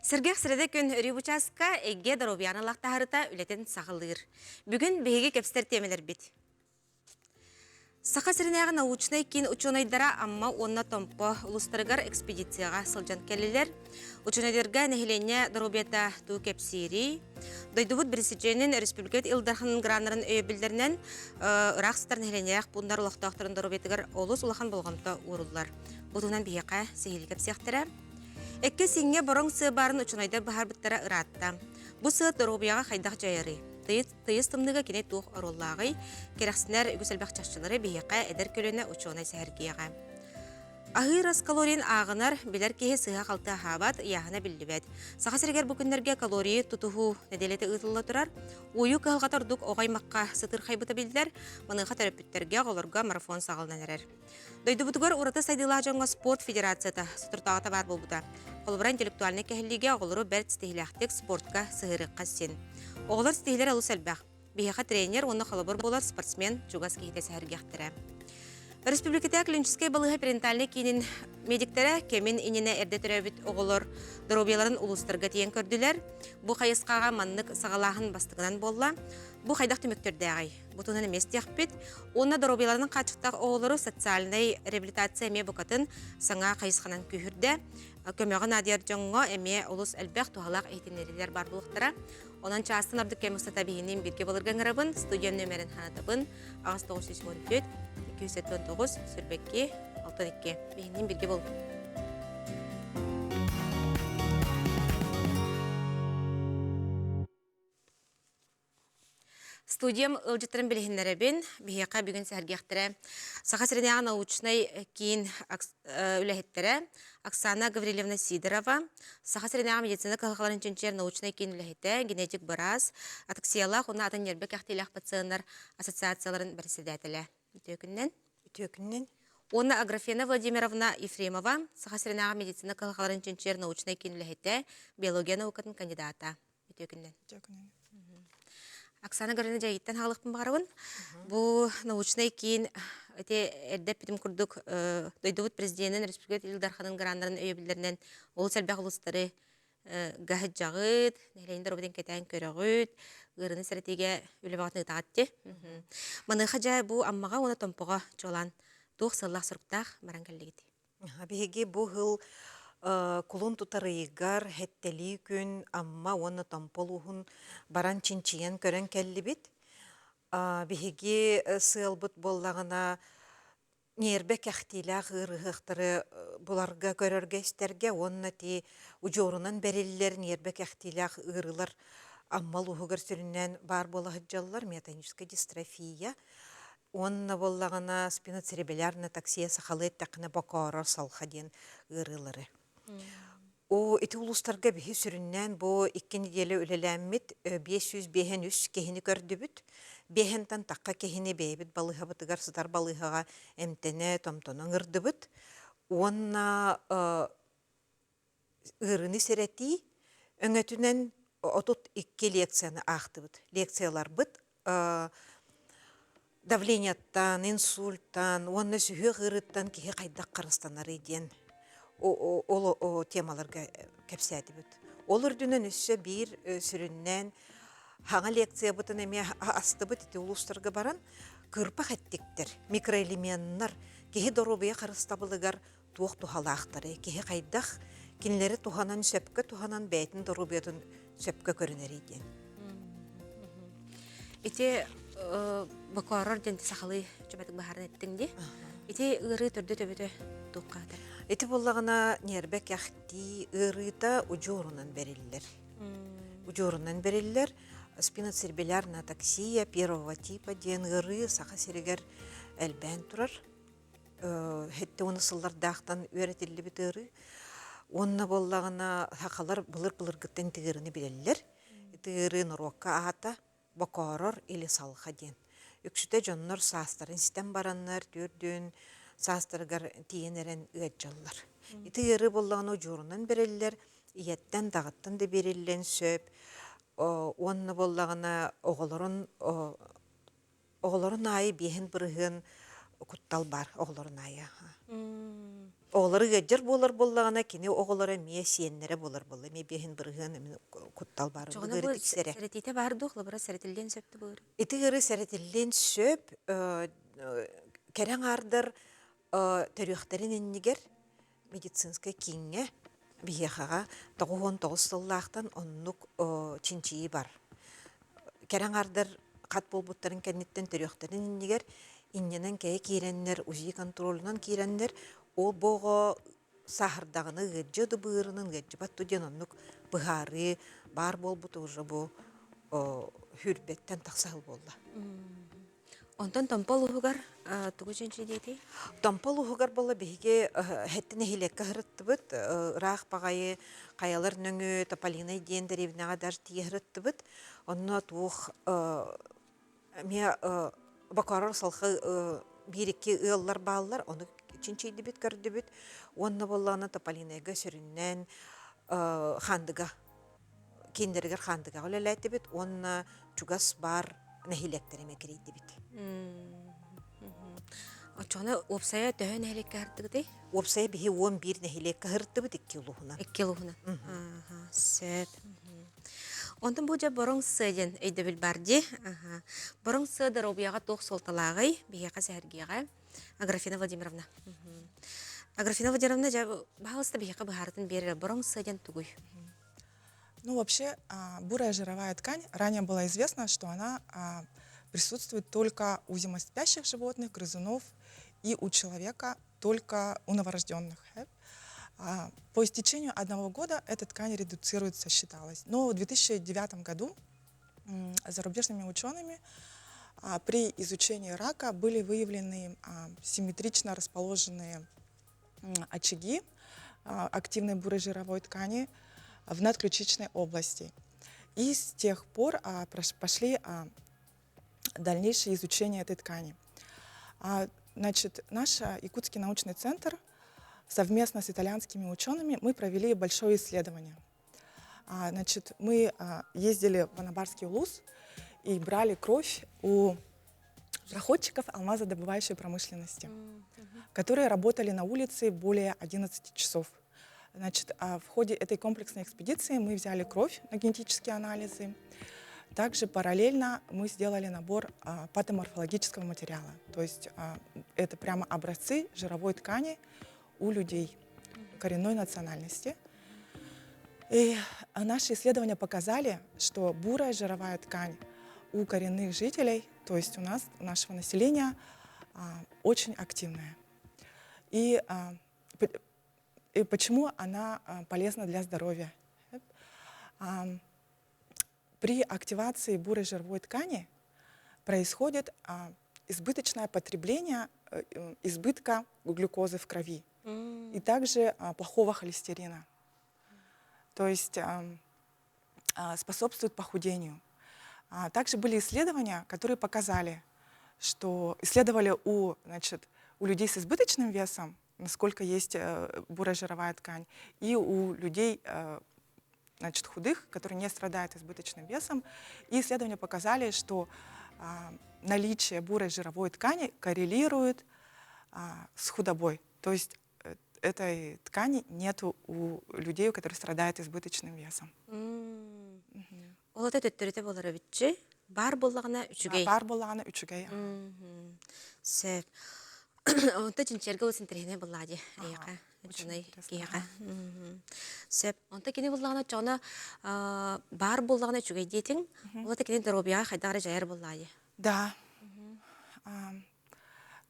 Сергех среде күн Рюбучаска эге доробияны лақтағырыта үлетін сағылыр. Бүгін бейге кепстер темелер бит. Сақа сірінеға научнай кейін ученайдара амма онна томпо улустарыгар экспедицияға сылжан келілер. Ученайдарға нәхілене доробията туу кепсири. Дойдубут бірісідженін республикат илдарханын гранарын өйбілдерінен ұрақсытар нәхіленеяқ бұндар ұлақтақтырын доробиятығар олыс улахан болғамта урулар. Бұтуынан бейеқа сейілі кепсияқтыра. Экке синге борон сы барын учунайдар бахар биттара ыратта. Бу сы доробияга хайдак жайыры. Тыйыс тымныга кене тух ороллагы, керексинер үгүсөлбак чашчылары бейеқа эдер көлөне учунай сәргияга. Ахыр калорин агынар билер кеhe сыга калта хабат яхана билдибет. Саха сергер бу күннерге калории тутуху неделете ытылла турар. Уyu калгатардык огаймакка сытыр хайбыта билдер. Мыныга терапевттерге олорга марафон сагалнанер. Дойдубутугар урата сайдыла жоңга спорт федерацияда сутуртагата бар болбута. Колбура интеллектуальный кехлиге оголору берт стихилахтек спортка сыгырыкка сен. Оголор стихилер алу сэлбах. Бияха тренер, онна холобор болар спортсмен жугас кехите сәргяхтыра. Республиката клиническая балыга перинатальный кинин медиктері кемин инене эрде төрөбүт оголор доробияларын улустарга тиен көрдүлер. Бу хайыскага маннык сагалахын бастыгынан болла. Бу хайдак түмөктөрдөгай. Бутунан эмес тиякпит. Онна доробияларынын качыктак оголору социальный реабилитация эме букатын саңа кайысканан күйүрдө. Көмөгөн адияр жоңго эме улус элбек тухалак эйтинерилер бар булуктара. Онан чаастын ардык кемуста табиһинин бирге болырган арабын студия нөмерин ханатабын агыс 914 279 сүрбекке 62 биһинин бирге бол. Студиям ылжыттырын билихиннеребин бихиэка бүгүн сәргияқтыры. Саха сиренеға научнай кейін үләхеттері Оксана Гаврилевна Сидорова, Саха сиренеға медицина калықаларын чүнчер научнай кейін үләхетті генетик бараз, атаксиялақ, оны атын ербек әқтейлақ пациенттар ассоциацияларын бірседәтілі. Үтөкіннен. Оны Аграфена Владимировна Ефремова, Саха сиренеға медицина калықаларын чүнчер научнай кейін үләхетті биология наукатын кандидата. Үтөкіннен. Оксана Гаврилевна жайыттан халықтың бағарауын. Бұл научный кейін әрдеп бітім күрдік дойдывыт президентін республикат Илдарханын гранларын өйебілдерінен ол сәлбәқ ұлыстары ғахыт жағыт, нәйлейіндер обыден кетайын көріғыт, ғырыны сәретеге өлі бағытын ұтағатты. Манығы жай бұл аммаға оны томпыға жолан туқ сыллақ сұрықтақ баран кәлігіді. Беге бұл ғыл кулун тутарыйгар хеттели күн амма оны тамполуһун баран чинчиен көрөн келлибит. Биһиги сыалбыт боллагына нербек ахтилах ырыхтары буларга көрөргө истерге онна ти ужорунан бериллер нербек ахтилах ырылар аммалуһугар сүрүннен бар болагыджаллар миотоническая дистрофия. Онна боллагына спиноцеребелярная таксия сахалыт такына бакара салхаден ырылары. О ити улустарга бихи сүрүннен бу 2 неделе үлеләммит 500 бехен үс кехини көрдүбүт. Бехентан такка кехини бейбит балыга бытыгар сытар балыгага эмтене томтонун ырдыбыт. Онна ырыны серети өңөтүнен отут 2 лекцияны ахтыбыт. Лекциялар быт давлениятан, инсульттан, онна сүйө ырыттан кихи кайдак карастанар иден. О темаларга кепсәді бүт. Ол үрдінен үсі бір сүріннен хаңа лекция бұтын әме асты бұт еті ұлыстарға баран кырпақ әттіктер, микроэлементтар, кеге доробия қарыстабылығар туық тухалақтары, кеге қайдақ кенлері туханан сөпкі, туханан бәйтін доробиятын сөпкі көрінер еден. Ите бақуарар денті сақалы жөбәтік бағарын әттіңде? Ите ұры түрді төбеті туққадар. Эти боллагана нербек яхти ырыта ужорунан бериллер. Ужорунан бериллер спиноцеребелярная таксия первого типа ден ыры саха серегер элбен турар. Хетте оны сыллардақтан өретилли бит ыры. Онна боллагана хакалар былыр гыттен тигырыны билеллер. Тигыры норокка ата бакарар или салха ден. Үкшүтэ жоннор састарын систем бараннар түрдүн састыргар тиенерен ыаджаллар. Ити ыры боллаган ожурунан береллер, иеттен дагыттан да бериллен сөп. Онны боллагана оголорун айы бехин бырыгын куттал бар оголорун айы. Оğları gajjar bolar bollağına kini oğulları miye siyenlere bolar bolla. Miye bihin bırgın kuttal barı. Bu Çoğuna gırı bu tiksere. seretite bardı oğla bura seretilden söptü bur. Iti gırı seretillen söp keren ardır törüyakların inniger медицинская кинге бихаға 99 сыллақтан оннук чинчии бар. Керен ардар кат болбуттарын кенниттен төрүөхтөрүн иннигер инненен кээ кииреннер УЗИ контролунан кииреннер ол бого сахардагыны гыджы дыбыырынын гыджы батту ден оннук быхары бар болбут уже бу хүрбеттен таксал болла. Онтон томпол уһугар тугу чөнчү дейти. Томпол уһугар болла биһиге хеттине хилекке хырыттыбыт раах багайы каялар нөңү тополиной диен деревняга даже тие хырыттыбыт онно туох мия бакарар салхы бирикки ыаллар бааллар оны чинчийдибит көрдүбүт онно болланы тополинойга сүрүннен хандыга киндергер хандыга олелайтыбыт онна чугас бар нехилектериме кирийдибит. Очоны опсая төһөн элекке артыгы Опсай биһи 11 нехилекке хырыттыбыт 2 улуһуна. 2 луһуна. Сөп. Онтон бу жа борон сыден өйдө бил барди. Борон сыдыр обияга тох солталагай, бияга сәргега. Аграфена Владимировна. Аграфена Владимировна жа баалыста бияга бахартын берер борон сыден тугуй. Ну, вообще, бурая жировая ткань, ранее было известно, что она присутствует только у зимоспящих животных, грызунов, и у человека только у новорожденных. По истечению 1 года эта ткань редуцируется, считалось. Но в 2009 году зарубежными учеными при изучении рака были выявлены симметрично расположенные очаги активной бурой жировой ткани в надключичной области. И с тех пор пошли дальнейшее изучение этой ткани. Значит, наш Якутский научный центр совместно с итальянскими учеными мы провели большое исследование. Значит, мы ездили в Анабарский улус и брали кровь у проходчиков алмазодобывающей промышленности, которые работали на улице более 11 часов. Значит, в ходе этой комплексной экспедиции мы взяли кровь на генетические анализы. Также параллельно мы сделали набор патоморфологического материала. То есть это прямо образцы жировой ткани у людей коренной национальности. И наши исследования показали, что бурая жировая ткань у коренных жителей, то есть у нашего населения, очень активная. И почему она полезна для здоровья? При активации бурой жировой ткани происходит избыточное потребление избытка глюкозы в крови и также плохого холестерина. То есть способствует похудению. Также были исследования, которые показали, что исследовали у людей с избыточным весом, насколько есть бурая жировая ткань, и у людей худых, которые не страдают избыточным весом. И исследования показали, что наличие бурой жировой ткани коррелирует с худобой. То есть этой ткани нет у людей, которые страдают избыточным весом. Олата төттөрөтө болор өбүтчү. Бар боллагына үчүгей. Бар боллагына үчүгей. Сөп. Онта чинчерге улсын трехне боллади. Аяка. Чонай кияка. Сөп. Онта кини боллагына чона бар боллагына үчүгей дейтин. Олата кини доробия хайдары жайыр боллади. Да.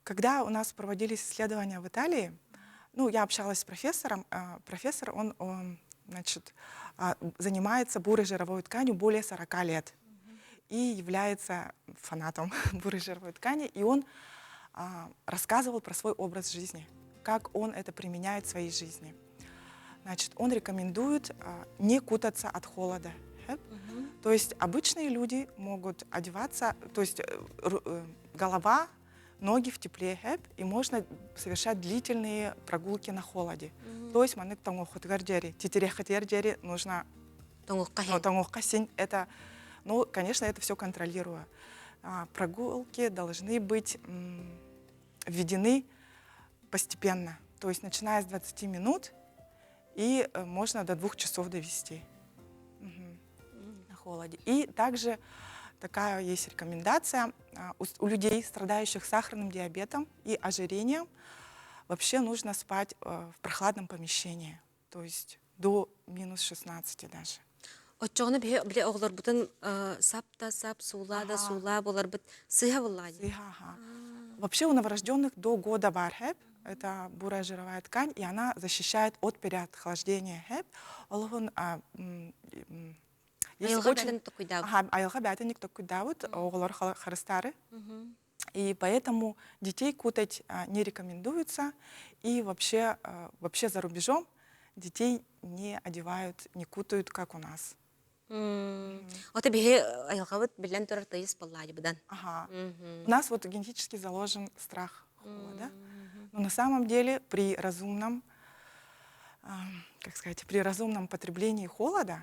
Когда у нас проводились исследования в Италии, я общалась с профессором. Профессор, он занимается бурой жировой тканью более 40 лет и является фанатом бурой жировой ткани. И он рассказывал про свой образ жизни, как он это применяет в своей жизни. Значит, он рекомендует не кутаться от холода. То есть обычные люди могут одеваться, то есть голова, ноги в тепле, и можно совершать длительные прогулки на холоде. То есть манык тонгохотгар джери, титерехатер джери нужно тонгохкасин. Это, конечно, это все контролируя. Прогулки должны быть введены постепенно. То есть начиная с 20 минут и можно до 2 часов довести на холоде. И также такая есть рекомендация у людей, страдающих сахарным диабетом и ожирением, вообще нужно спать в прохладном помещении, то есть до минус 16 даже. Отчоғыны біле оғылар бұтын сап сула да сула болар бұт сыға болады. Ага. Вообще у новорожденных до года бар хэп, это бурая жировая ткань, и она защищает от переохлаждения хэп. Айылға бәлін тұқида. Айылға бәтінік тұқидауыт, оғылар харыстары. И поэтому детей кутать не рекомендуется. И вообще за рубежом детей не одевают, не кутают, как у нас. Ота бихе айылға бұт білен тұрар тайыз болады бұдан. Ага. У нас вот генетически заложен страх холода. Но на самом деле при разумном, при разумном потреблении холода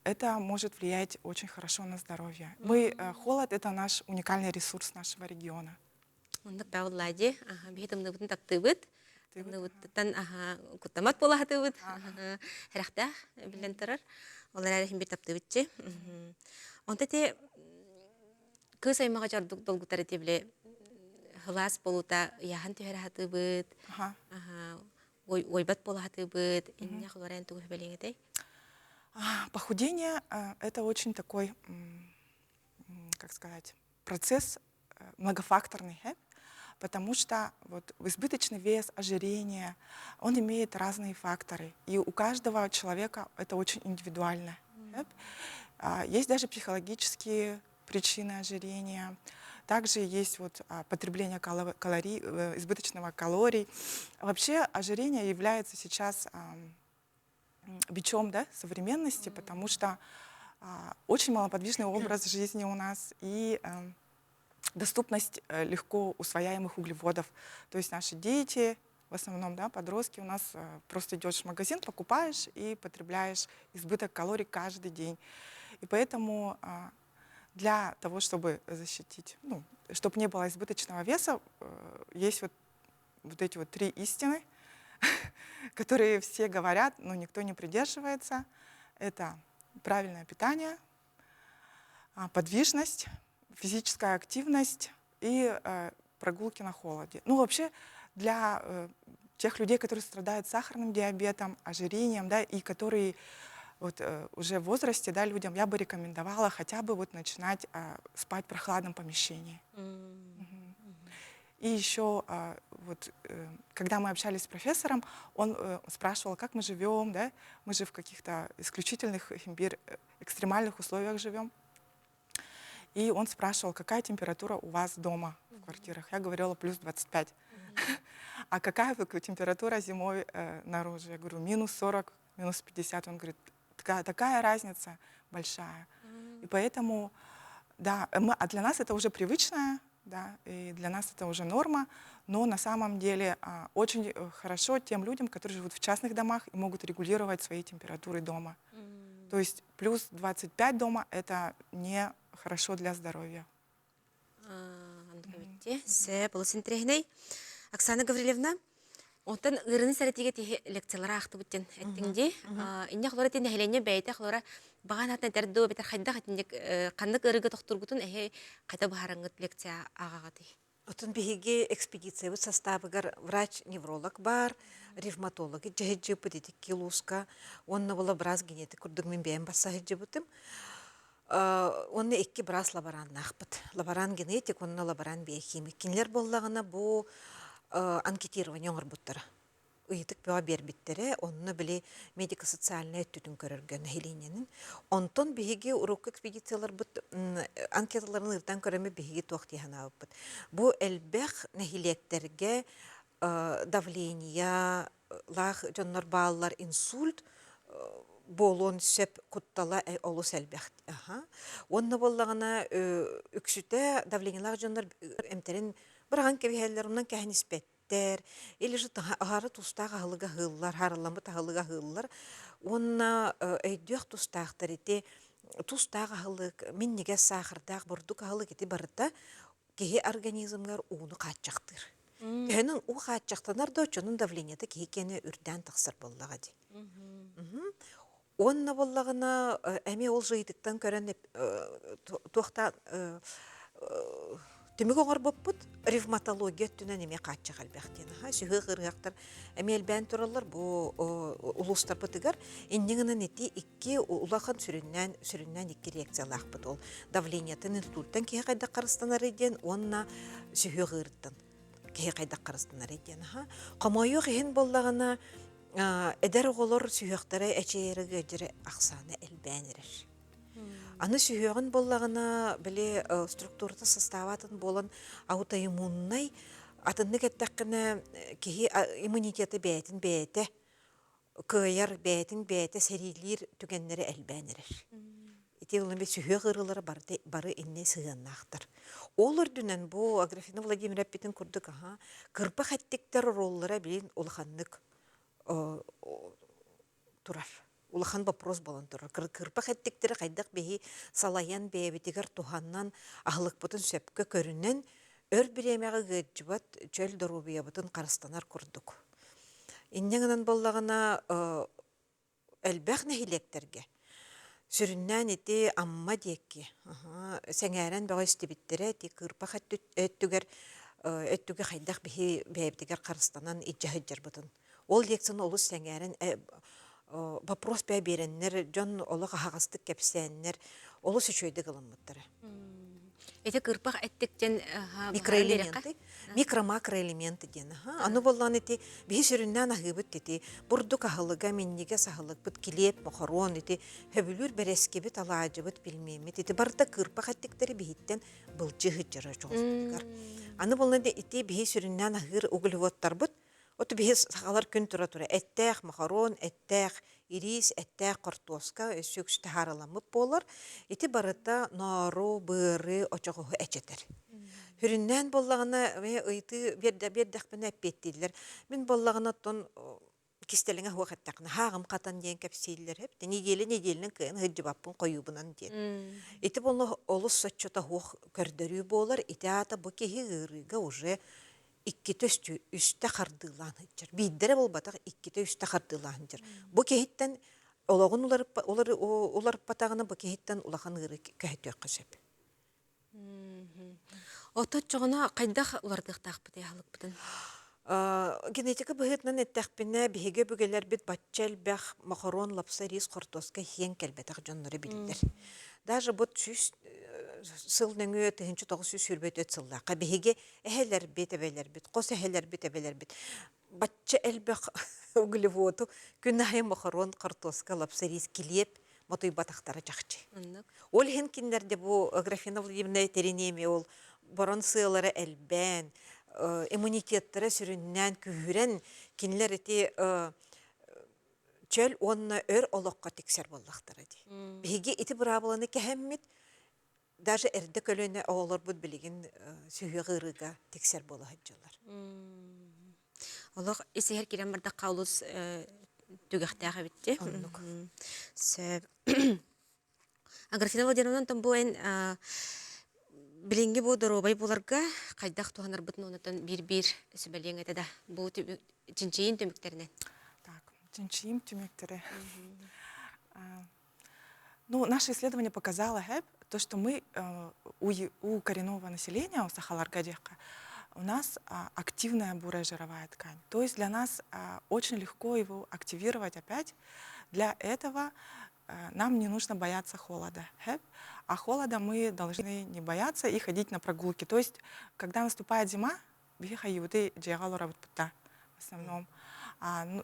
это может влиять очень хорошо на здоровье. Холод — это наш уникальный ресурс нашего региона. Ондық бәуылады, бихе тымны бұтын тапты бұт. Тымны бұттан құттамат бола хаты бұт. Хәріқтақ білен тұрар. Олар әрі бір тапты бұтчы. Онда те көз аймаға жардық долгутары те біле хылас болута яхан түйәрі хаты бұт. Ойбат бола хаты бұт. Инне қылар ән тұғы бәлеңетай. Похудение — это очень такой, процесс многофакторный, потому что вот избыточный вес, ожирение, он имеет разные факторы, и у каждого человека это очень индивидуально. Есть даже психологические причины ожирения, также есть вот потребление избыточного калорий. Вообще ожирение является сейчас бичом, да, современности, потому что очень малоподвижный образ жизни у нас и доступность легко усвояемых углеводов. То есть наши дети, в основном, да, подростки, у нас просто идешь в магазин, покупаешь и потребляешь избыток калорий каждый день. И поэтому для того, чтобы защитить, чтобы не было избыточного веса, есть вот эти вот 3 истины, которые все говорят, но никто не придерживается. Это правильное питание, подвижность, физическая активность и прогулки на холоде. Вообще для тех людей, которые страдают сахарным диабетом, ожирением, да, и которые уже в возрасте, да, людям, я бы рекомендовала хотя бы начинать спать в прохладном помещении. И еще, когда мы общались с профессором, он спрашивал, как мы живем, да? Мы же в каких-то исключительных экстремальных условиях живем. И он спрашивал, какая температура у вас дома в квартирах. Я говорила, плюс 25. А какая температура зимой наружу? Я говорю, минус 40, минус 50. Он говорит, такая разница большая. И поэтому, да, для нас это уже привычное. Да, и для нас это уже норма, но на самом деле очень хорошо тем людям, которые живут в частных домах и могут регулировать свои температуры дома. То есть плюс 25 дома — это не хорошо для здоровья. Оксана Гаврилевна, онтан ырыны сәретеге тихе лекциялара ақты бүттен әттіңде. Инне қылора тен әхелене бәйті қылора баған атына тәрді бетер қайда қатындек қандық ырыға тоқтырғытын әхе қайта бағарыңғыт лекция ағағаты. Отын бігеге экспедиция бұд составыгар врач-невролог бар, ревматолог жəhеджі бұдетік келуска, онны бұла біраз генетик күрдігмен бәйін баса хеджі бұтым. Онны екке біраз лаборан нақпыт. Лаборан генетик, онны лаборан бәй химик. Кенлер боллағына бұл анкетирование оңыр бұттары. Үйетік бөға бербеттері, онны біле медико-социальный өттүтін көрірген хелененін. Онтон бігеге урок экспедициялар бұт, анкеталарын ұртан көріме бігеге тоқтияна бұт. Бұл әлбәқ нәхилектерге давления, лақ жонлар балылар инсульт, болон сөп құттала олыс әлбәқ. Онны боллағына үксіте давлениялар жонлар әмтерін бірған кебихәллерімнен кәхін іспеттер, или же ағары тұстағы ғылыға ғылылар, харыламы тағылыға ғылылар, онна өйдіғ тұстақтар еті, тұстағы ғылық, мен неге сақырдағы бұрдық ғылық еті барыта, кеге организмлар уыны қатчақтыр. Тәһенең у хатчактанар да чонун давлениеты кийкене үрдән тахсыр боллага ди. Онна боллагына әме ол жыйдыктан көрән туохта түмүк оңор боппут ревматология түнен эме катча калбактен ха сүгө кыргактар эме элбән тураллар бу улустар бытыгар иннигинен эти икки улахан сүрүннән икки реакциялах бут ол давлениятын институттан кие кайда карыстанар иден онна сүгө кырыттан кие кайда карыстанар иден ха комойу хин боллагына эдер оголор сүгөктөрө эчереге жире аксаны элбәнерер. Аны сүйөгін боллағына біле структураты составатын болын аутоиммуннай атынны кеттаққына кеге иммунитеті бәйтін бәйті, күйер бәйтін бәйті сәрилер түгенлері әлбәнерер. Ити олын бе сүйөг ырылары бары инне сығаннақтыр. Ол үрдінен бұл Аграфена Владимир Аппетін күрдік, кырпы қаттектер роллары білін олықанлық тұрар. Улахан вопрос болан тұрар. Кырпақ әттіктері қайдақ бейі салаян бейбетігер туханнан ахылық бұтын сөпкі көрінен өр біремеғі ғыджыбат чөл дұрубия бұтын қарыстанар күрдік. Иннеңінен боллағына әлбәқ нәхилектерге сүріннән еті амма декке. Сәңәрен баға істебіттері әті кырпақ әттіге қайдақ бейбетігер қарыстанан иджахыджар бұтын. Ол лекцияны олыс сәңәрен вопрос бәй береннер, жон олығы хағастық кәпсәннер, олы сүчөйді қылымыттары. Эти кырпақ әттіктен Микроэлементы, микро-макроэлементы дені. Аны болған еті, бей сүріннен ағыбыт еті, бұрдық ағылыға меннеге сағылық бұт келеп, мұқарон еті, хөбілір бәреске біт алажы бұт білмемет еті, барда кырпақ әттіктері бейттен бұлчы ғыджыры жоғыздығар. Аны болған еті, бей сүріннен ағыр углеводтар бұт, Оты бейс сағалар күн тұра-тұра. Әттәқ мақарон, әттәқ ирис, әттәқ қартоска сөксті хараламып болар. Еті барыта нару, бұры, очағығы әчетер. Хүріннен боллағына ұйты бердәқпін әппеттейлер. Мен боллағына тон кистеліңе хуақ әттәқіні хағым қатан дейін кәпсейлер. Неделінің күйін ғыджыбаппын қойубынан дейін. Еті болны олыс сотчота хуақ көрдірі болар. Еті ата бұл кеге ғырыға уже икките үсті қардылан жыр. Биддері бол батақ икките үсті қардылан жыр. Бұ кейттен олағын олар батағына бұ кейттен олаған ғыры кәйті өққасып. Отот жоғына қайдақ олардық тақпыды ағылық бұдын? Генетика бұғытнан әттәқпіне бейге бүгелер біт батчал бәқ мақарон лапса рис қортоска хен кәлбетақ жонлары білдер. Даже бұд сыл нөңі өтігінші тоғы сүз сүрбет өтсіллаққа бейге әхелер бет әбелер бет, қос әхелер бет әбелер бет. Батча әлбәқ углеводу күнайы мақарон қортоска лапса рис келеп мотой батақтары жақчы. Ол хен кендерде бұл Аграфена Владимировна теренеме ол борон сылары әлбән, иммунитеттері сүріннен күйірен кенлер еті чөл онына өр олыққа тексер боллақтары де. Беге еті бұрабыланы кәхеммет, даже әрді көліне оғылар бұд білеген сүйі ғырыға тексер болы хаджалар. Олық есігер керен барды қаулыз түгіқтіға бітті. Аграфена Владимировнан бұл Білінге бұл дұробай боларға қайдақ туғанар бұтын онытын бір-бір сөбәлең әтеді. Бұл жіншейін төміктерінен. Так, жіншейін төміктері. Ну, наше исследование показало, то, что мы у коренного населения, у Сахалар-Гадеха, у нас активная бурая жировая ткань. То есть для нас очень легко его активировать опять. Для этого нам не нужно бояться холода. А холода мы должны не бояться и ходить на прогулки. То есть, когда наступает зима, в основном.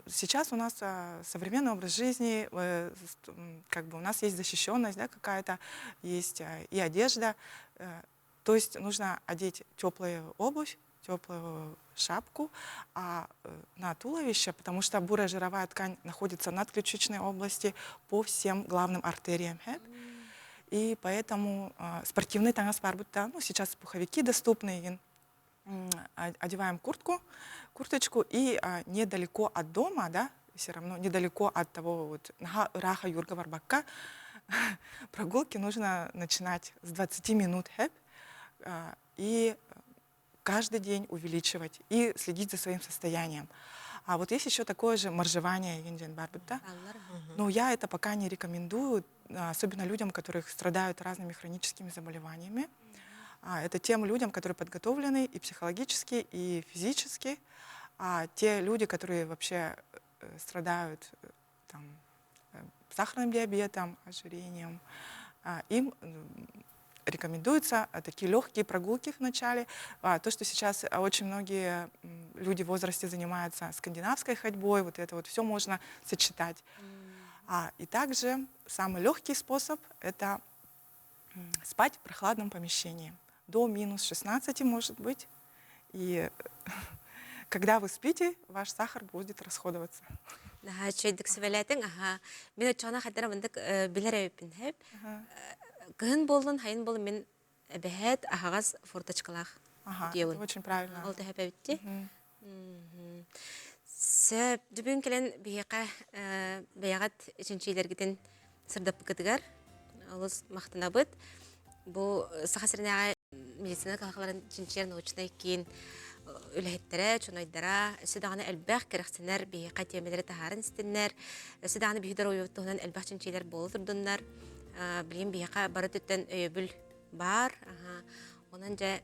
Сейчас у нас современный образ жизни, как бы у нас есть защищенность, да, какая-то, есть и одежда. То есть нужно одеть теплую обувь, теплую шапку на туловище, потому что бурая жировая ткань находится в надключичной области по всем главным артериям. И поэтому спортивный транспорт, ну, сейчас пуховики доступны, одеваем курточку и недалеко от дома, да, все равно недалеко от того вот Раха Юрга Варбака прогулки нужно начинать с 20 минут. И каждый день увеличивать и следить за своим состоянием. А вот есть еще такое же моржевание, да? Аллар. Но я это пока не рекомендую, особенно людям, которые страдают разными хроническими заболеваниями. Это тем людям, которые подготовлены и психологически, и физически. А те люди, которые вообще страдают там, сахарным диабетом, ожирением, им рекомендуются такие легкие прогулки в начале. То, что сейчас очень многие люди в возрасте занимаются скандинавской ходьбой, вот это вот все можно сочетать. И также самый легкий способ — это спать в прохладном помещении. До минус 16 может быть. И когда вы спите, ваш сахар будет расходоваться. Да, чөйдік сөбеләтің, мен өтчіғана қадара мындық білер әуіппін хәп. Кығын болын, хайын болын мен бәхет ағағаз форточкалақ Это очень правильно. Олды әп әуітті. Сөп, дүбін келен бәяғат үшіншейлергіден сырдап бұқытығар. Олыз мақтына бұд. Бұл сақасырынағы медицина қалқаларын үшіншелер научына кейін үләйттері, чонайдара, сөдағаны әлбәқ керексенер, бейқа темелері тахарын істенер, сөдағаны бейдер ойуттығынан әлбәқ үшіншейлер болу тұрдынлар. Білген бейқа бары түттен өйбіл бар. Онан жа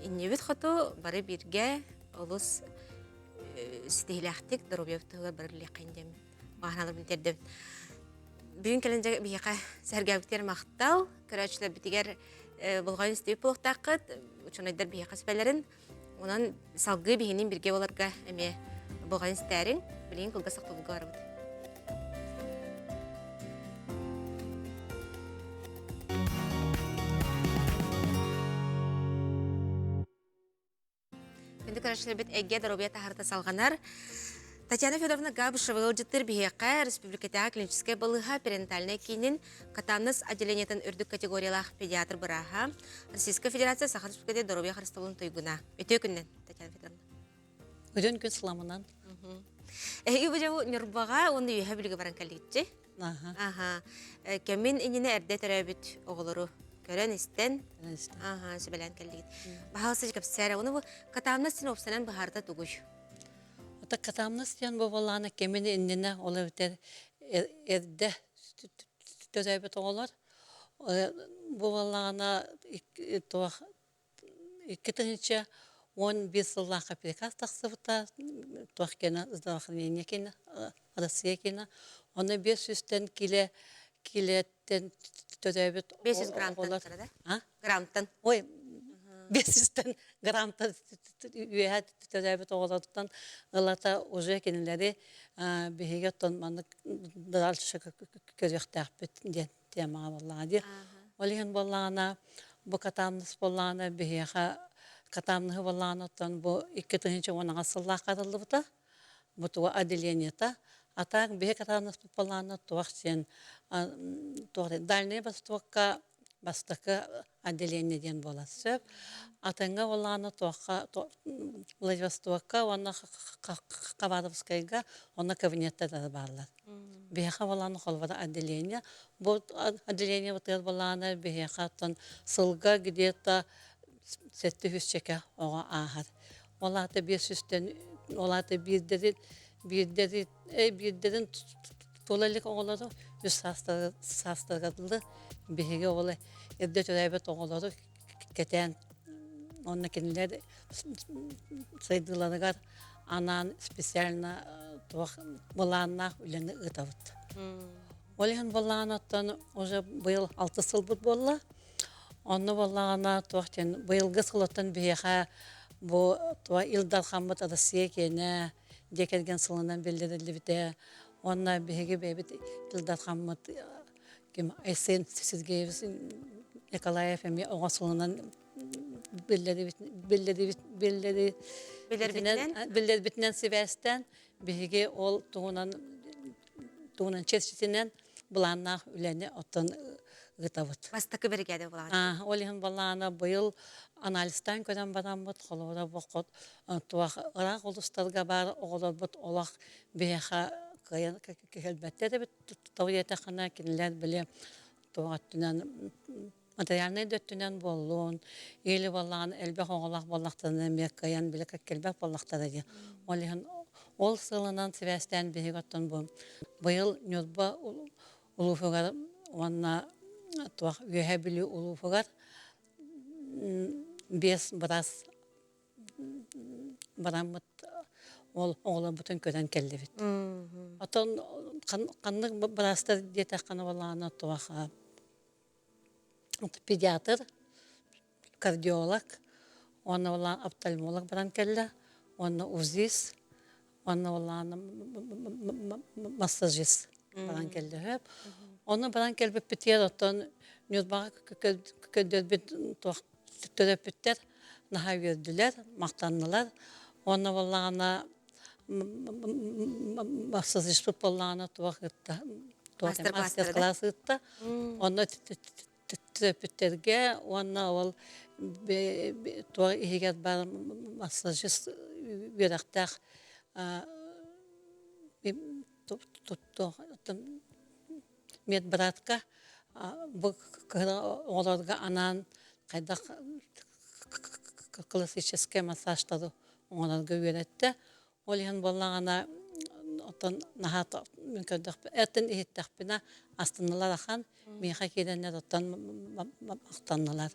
иннебет қоту бары бірге олыс стейләқтік дұрубияптығылар бары леқайын дем. Мағаналар бінтерді. Бүгін кәлінже бейқа сәргәуіктер мақтал, көрәчілер бітігер болғайын істеуіп болықтақыд, чонайдар бейқа сөпәлерін, онан салғы бейінен бірге оларға әме болғайын істәрін, білейін қылға сақтылығы бар бұд. Күнді көрәшілер біт әгге дұрубия тахарта салғанар. Татьяна Федоровна Габышева ұлжыттыр бейеқа республикатаға клиническая балыға перинатальная кейінен катамныз отделениятын үрдік категориялақ педиатр бұраға Российская Федерация Сахан Республикаты дұрубия қарыстылын тойгуна. Өте күннен, Татьяна Федоровна. Өден күн сыламынан. Әйгі бұжау нұрбаға оны үйе білігі баран кәлігітші? Кәмін инені әрде түрәбіт оғылыру. Көрен істен? Сөбәлән кәлігіт. Бағалысы жекапсәрі, оны бұл катамныз сен опсанан бұхарда тұғыш. Ота катамныз тен бабаланы кемені иннені олы өтер әрде төзәбет оғылар. Бабаланы 2-тіңінші 15 жыллаға приказ тақсы бұта, туақ кені, здравоохранение кені, Россия кені. Оны 500-тен келеттен төзәбет 500 граммтан тұрады? Граммтан. Ой, 500-тен граммтан үйәт төзәбет оғылардықтан ғылата уже кенелері бігеге тонманы дұралшы көріқтәқ бет темаға болағады. Олеген болағына, бұл катамныз болағына бігеға катамнығы болағына оттан бұл 2-тіңінші 10-ға сыллақ қатылды бұта, бұтуға отделениета. Атақ бігі катамныз болағына туақ сен дальный бастуаққа бастықы отделениеден боласы. Атыңға болағына туаққа Владивостокқа, оны Қабадовскайға, оны кабинетті да барлар. Бейха болағына қолвада отделение. Бұл отделение болағына бейха сылға где-то 700 чеке оға ағар. Олаты 500-тен, олаты бірдерін толалік оғылады, үз састырғадылды, бейге олы ерде түрәбет оғылады, кетен, онына кенелер сайдыларығар анан специально болағына үлені ұтавыд. Олеген болағына оттан уже бұйыл 6 сыл бұд болла. Оны болағына бұйылғы сылыттан бейға бұл илдар қамбыт Россия кені декерген сылынан белдерілі біте. Онна бейге бейбіт илдар қамбыт Айсен Сергеевич Николаев әме оға сылынан білдері бітінен себәстен бейге ол туғынан чешетінен бұланнақ үләне оттан ғытавыд. Бастықы біргеді болағын. Олеген балағына бұйыл анализтан көден бадан бұд, қолуыда бұқыд, туақ ұрақ ұлыстарға бар оғылар бұд, олақ бейға кәлбәтті де біт тауыеті қана кенелер біле туағаттынан материальный дөттүнен боллун, или боллан элбэх оңолақ боллақтаны меккаян билек келбек боллақтары де. Ол сылынан связьтен бихиг оттон бу. Быйыл нюрба улуфугар, онна туах үйе билүү улуфугар, бес брас барамыт ол оңолар бүтін көден келді бит. Отон қанның брастар детек қаны болағына туаха педиатр, кардиолог, оны болағын офтальмолог баран келді, оны УЗИС, оны болағын массажист баран келді. Оны баран келбіп бітер, оттон нюрбаға көкөдөр біт төрөп біттер, наха көрділер, мақтанылар. Оны болағына массажист болағына туақытта, мастер-класс ытта. Оны төрөп біттерге, оны ол туақ егер бар массажист өрәқтақ медбратка бұл оларға анан қайдақ классический массажтары оларға өретті. Ол ең болағына нахат мүмкіндік әртін ехеттіқпіна астанылар ақан мейқа келенер оттан мақтанылар.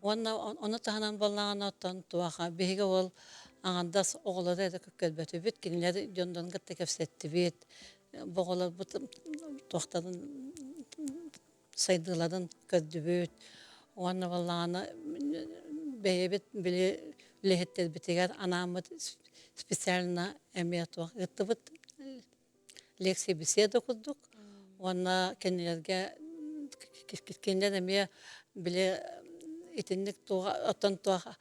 Оны тағынан болағына оттан туаға бейге ол аңандас оғылары әді көккелбәті бет, кенелері жондан ғытты кәпсетті бет, бұғылар бұтым тоқтарын сайдыларын көдді бет. Оны болағына бейбет білехеттер бітегер анамыд специально әмет уақытты бұд лекция беседа күрдік. Оны кенелерге кенелер әме біле етіндік оттан туаға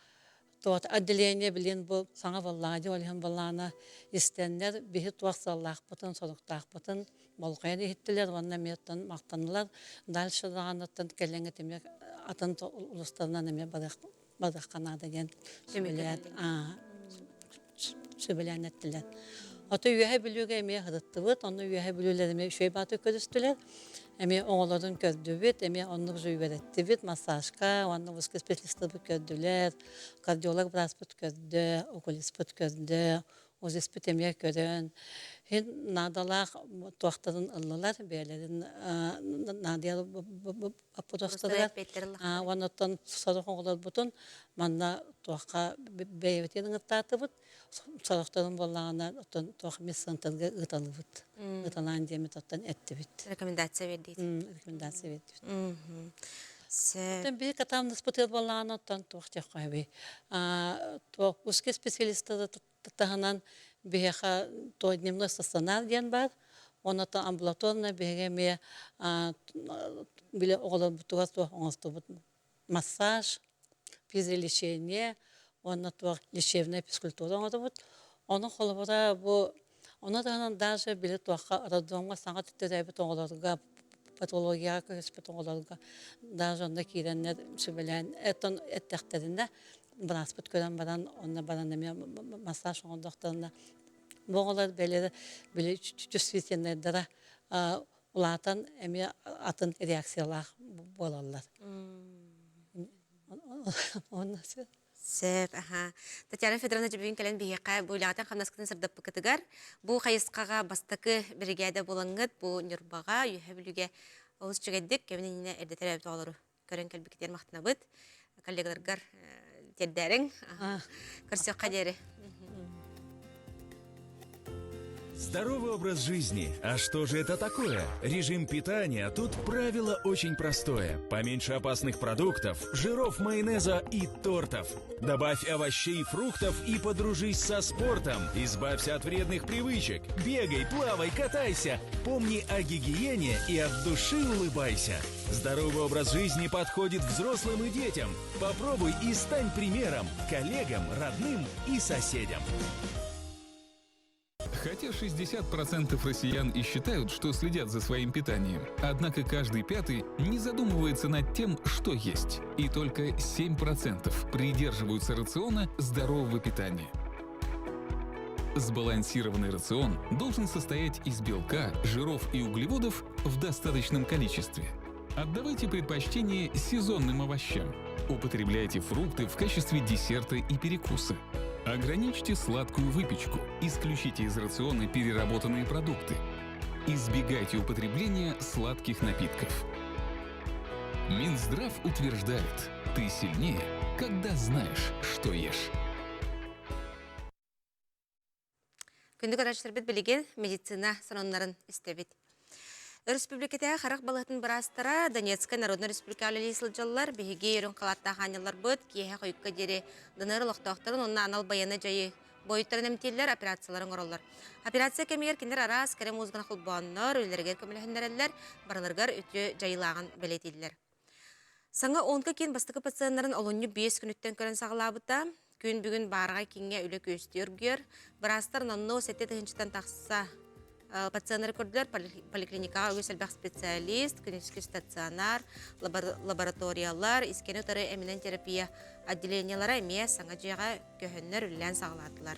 отделение билен бұл саңа баллади, олихан баллана истенлер бихи туақсаллақ бұтын, содықтақ бұтын, болғайын ехеттілер, онна меттен мақтанылар. Дальше дағанаттан кәліңі темек атын ұлыстарынан әме бадаққанады ген сөбілен әттілер. Оты үйе білуге әме ғырытты бұд, оны үйе білулер әме шөй баты көрістілер. Әме оңыларын көрді бет, әме онық жүйверетті бет, массажка, онық ұсқы специалисті бұд көрділер, кардиолог біраз бұд көрді, окулист бұд көрді, озис бұд әме көрін. Надалақ туақтарын ұлылар, бәлерін надияр апудақтырар. Онықтан сарық оңылар бұдын, манна туаққа бәйветерін ұттаты бұд, сарықтарын болағына туақ мессантарға ұталы бұд. Ұталан демет оттан әтті бұд. Рекомендация вердейді. Рекомендация вердейді. Bir katamda spotер болағына оттан туақ тек қойбей. Туақ ұске специалистері тағынан бейеқа дневной стационар ден бар. Оны та амбулаторна бейеме біле оғылар бұтығар туақ оңысты бұд. Массаж, физиолечение, оны туақ лечебная физкультура оңыды бұд. Оның қолы бұра бұл, оны тағынан даже біле туаққа радуамға саңға түттер әбіт оңыларға патологияға көреспет оңыларға даже онда кейденлер сөбелен әттіқтерінде біраз бұт көрен баран, онда баран әме массаж оңылдықтарында бұғылар бәлері чувствительныйдара ұлатан әме атын реакциялар болалар. Сәп, Татьяна Федоровна жібігін кәлін бейеқа бұйлағатан қамнаскытын сырдап бұкытығар. Бұл қайысқаға бастықы бригада болаңғыд, бұл нұрбаға, үйе білуге олыс жүгәддік, кәмініне әрдетер әбіті олыру. Көрін кәлбікетер мақтына бұд, коллегаларғар тердәрің, көрсек қадері. Здоровый образ жизни. А что же это такое? Режим питания. Тут правило очень простое. Поменьше опасных продуктов, жиров, майонеза и тортов. Добавь овощей и фруктов и подружись со спортом. Избавься от вредных привычек. Бегай, плавай, катайся. Помни о гигиене и от души улыбайся. Здоровый образ жизни подходит взрослым и детям. Попробуй и стань примером коллегам, родным и соседям. Хотя 60% россиян и считают, что следят за своим питанием, однако каждый пятый не задумывается над тем, что есть. И только 7% придерживаются рациона здорового питания. Сбалансированный рацион должен состоять из белка, жиров и углеводов в достаточном количестве. Отдавайте предпочтение сезонным овощам. Употребляйте фрукты в качестве десерта и перекуса. Ограничьте сладкую выпечку. Исключите из рациона переработанные продукты. Избегайте употребления сладких напитков. Минздрав утверждает, ты сильнее, когда знаешь, что ешь. Күнді көрәштербет білеген медицина санонларын істебет. Республикатағы қарақ балатын бірастыра Донецкая Народная Республика алелесіл жыллар бігеге ерін қалатта қанялар бұд, кейе қойыққа дере дыныр лоқтақтарын онына анал баяны жайы бойыттарын әмтелер операцияларын оралар. Операция кемегер кендер арас кәрем ұзғын құлбанлар, өлерігер көмілігіндерелер, барыларғар өте жайылағын бәлетелер. Саңа онқа кен бастықы пациентларын олонны 5 күніттен көрін сағылабыта, күн бүгін барға кенге үлі көстергер, бірастар нонно сәтте тұхыншыдан тақса пациенттер көрділер, поликлиникаға өгес әлбәқ специалист, клинический стационар, лабораториялар, искені тұры әмінен терапия отделениялары әме саңа жиға көхіннер үлілән сағыладылар.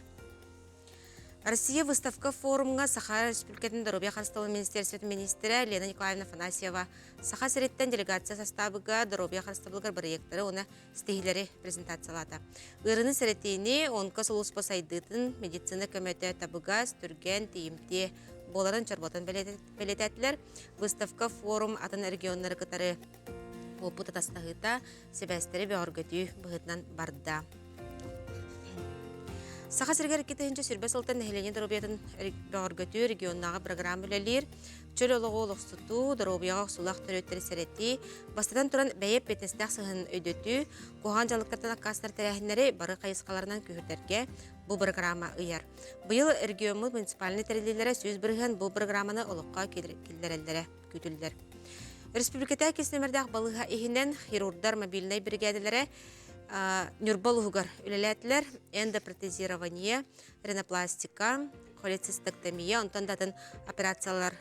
Россия выставка форумға Саха Республикатын Дорубия Қарысталы Министерствет министрі Лена Николаевна Фанасьева Саха Сәреттен делегация составыға Дорубия Қарысталығыр проекттері оны стихилері презентациялады. Үріні сәреттейіне онқа сұлыс посайдытын медицина көмөті табыға стүрген тейімте боларын чарботын белетәтілер. Выставка форум атын регионлары кытары опыт атастағыта себәстері беоргөтүй бұғытнан барда. Саха сергер кетенче сүрбе сылтан нәһелене дробиятын беоргөтүү регионнага программа үлелер, чөл олого олоксуту, дробияга сулак төрөттөр серети, бастадан туран бәйеп бетнестак сыгын өйдөтүү, куган жалыктардан аккастар терәһиннәре бары кайыскаларынан күһүрдәргә бу программа ыяр. Быйыл регион муниципаль терилеләре сүз биргән бу программаны олокка килдереләре күтүлдер. Республикада кесемердәк балыга ихинен хирургдар мобильный бригадалары нюрболугар үлеләтләр, эндопротезирование, ринопластика, холецистектомия, онтан датын операциялар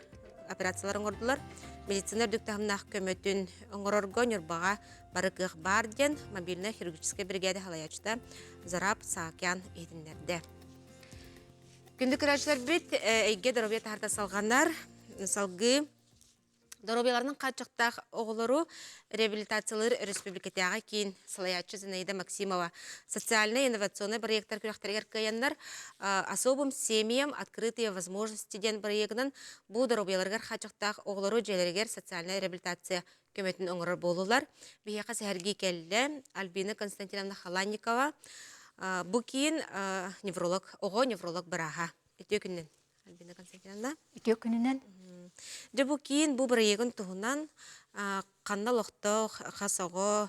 оңырдылар. Медицинер дүктәһымнах көмөтүн оңырорго нюрбага барыкых барден мобильный хирургическая бригада халаячта Зарап Саакян единлерде. Күнді көрәшілер бит, әйге дорубия тахарта салғанар, салғы Доробияларның қатшықтақ оғылыру реабилитациялар республикатяға кейін Салаячы Зинаида Максимова социально-инновационный проекттар күрәқтергер каяннар особым семьям открытые возможности ден проектінің бұл доробияларғар қатшықтақ оғылыру жәлергер социальная реабилитация көметін оңырыр болулар. Бейеқа сәхәрге кәлі Альбина Константиновна Халанникова бұл кейін невролог біраға. Өте күннен, Альбина Константиновна? Өте күнінен. Жабу кейін бұл бірегін тұғынан қанна лоқтық, қасығы,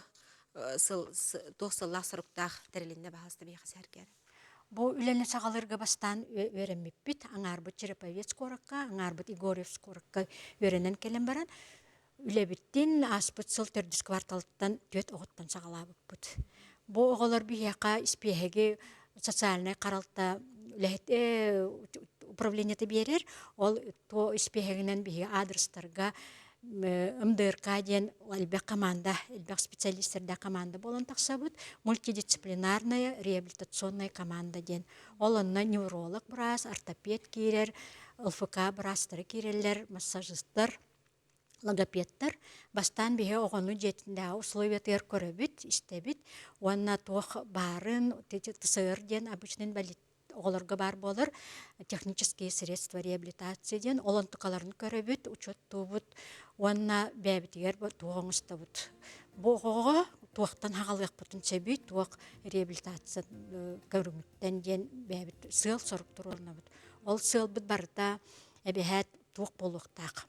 тоқсыллақ сұрықтақ тәрелінде бағасты бейқы сәргер. Бұл үләні сағалырға бастан өренмеп біт, аңар бұт Череповец қорыққа, аңар бұт Игоревс қорыққа өренен келен баран, үлі біттен аспыт сыл төрдіс кварталыттан төт оғыттан сағалабып бұт. Бұл оғылар бейеқа іспейхеге социальный қаралта управлениеті берер, ол то іспейхегінен бейге адрестарға МДРК ден әлбәк команда, әлбәк специалистерді команда болын тақса бұд, мультидисциплинарная реабилитационная команда ден. Ол онына невролог біраз, ортопед кейрер, ЛФК бірастыры кейрерлер, массажистер, логопедтер, бастан бейге оғыны жетінде условиятыр көрөбіт, істебіт, онына тоқ барын, тысыр ден, обычный болит, оғыларға бар болыр, технические средства реабилитации ден, олын тұқаларын көрөбіт, учет туыбыт, онына бәбітігер туғыңызды бұд. Бұғыға туақтан хағалғақ бұтын сөбіт, туақ реабилитация көріміттен ден бәбіт сыл сұрып тұрырына бұд. Ол сыл бұд барда әбіхәт туақ болуқтақ.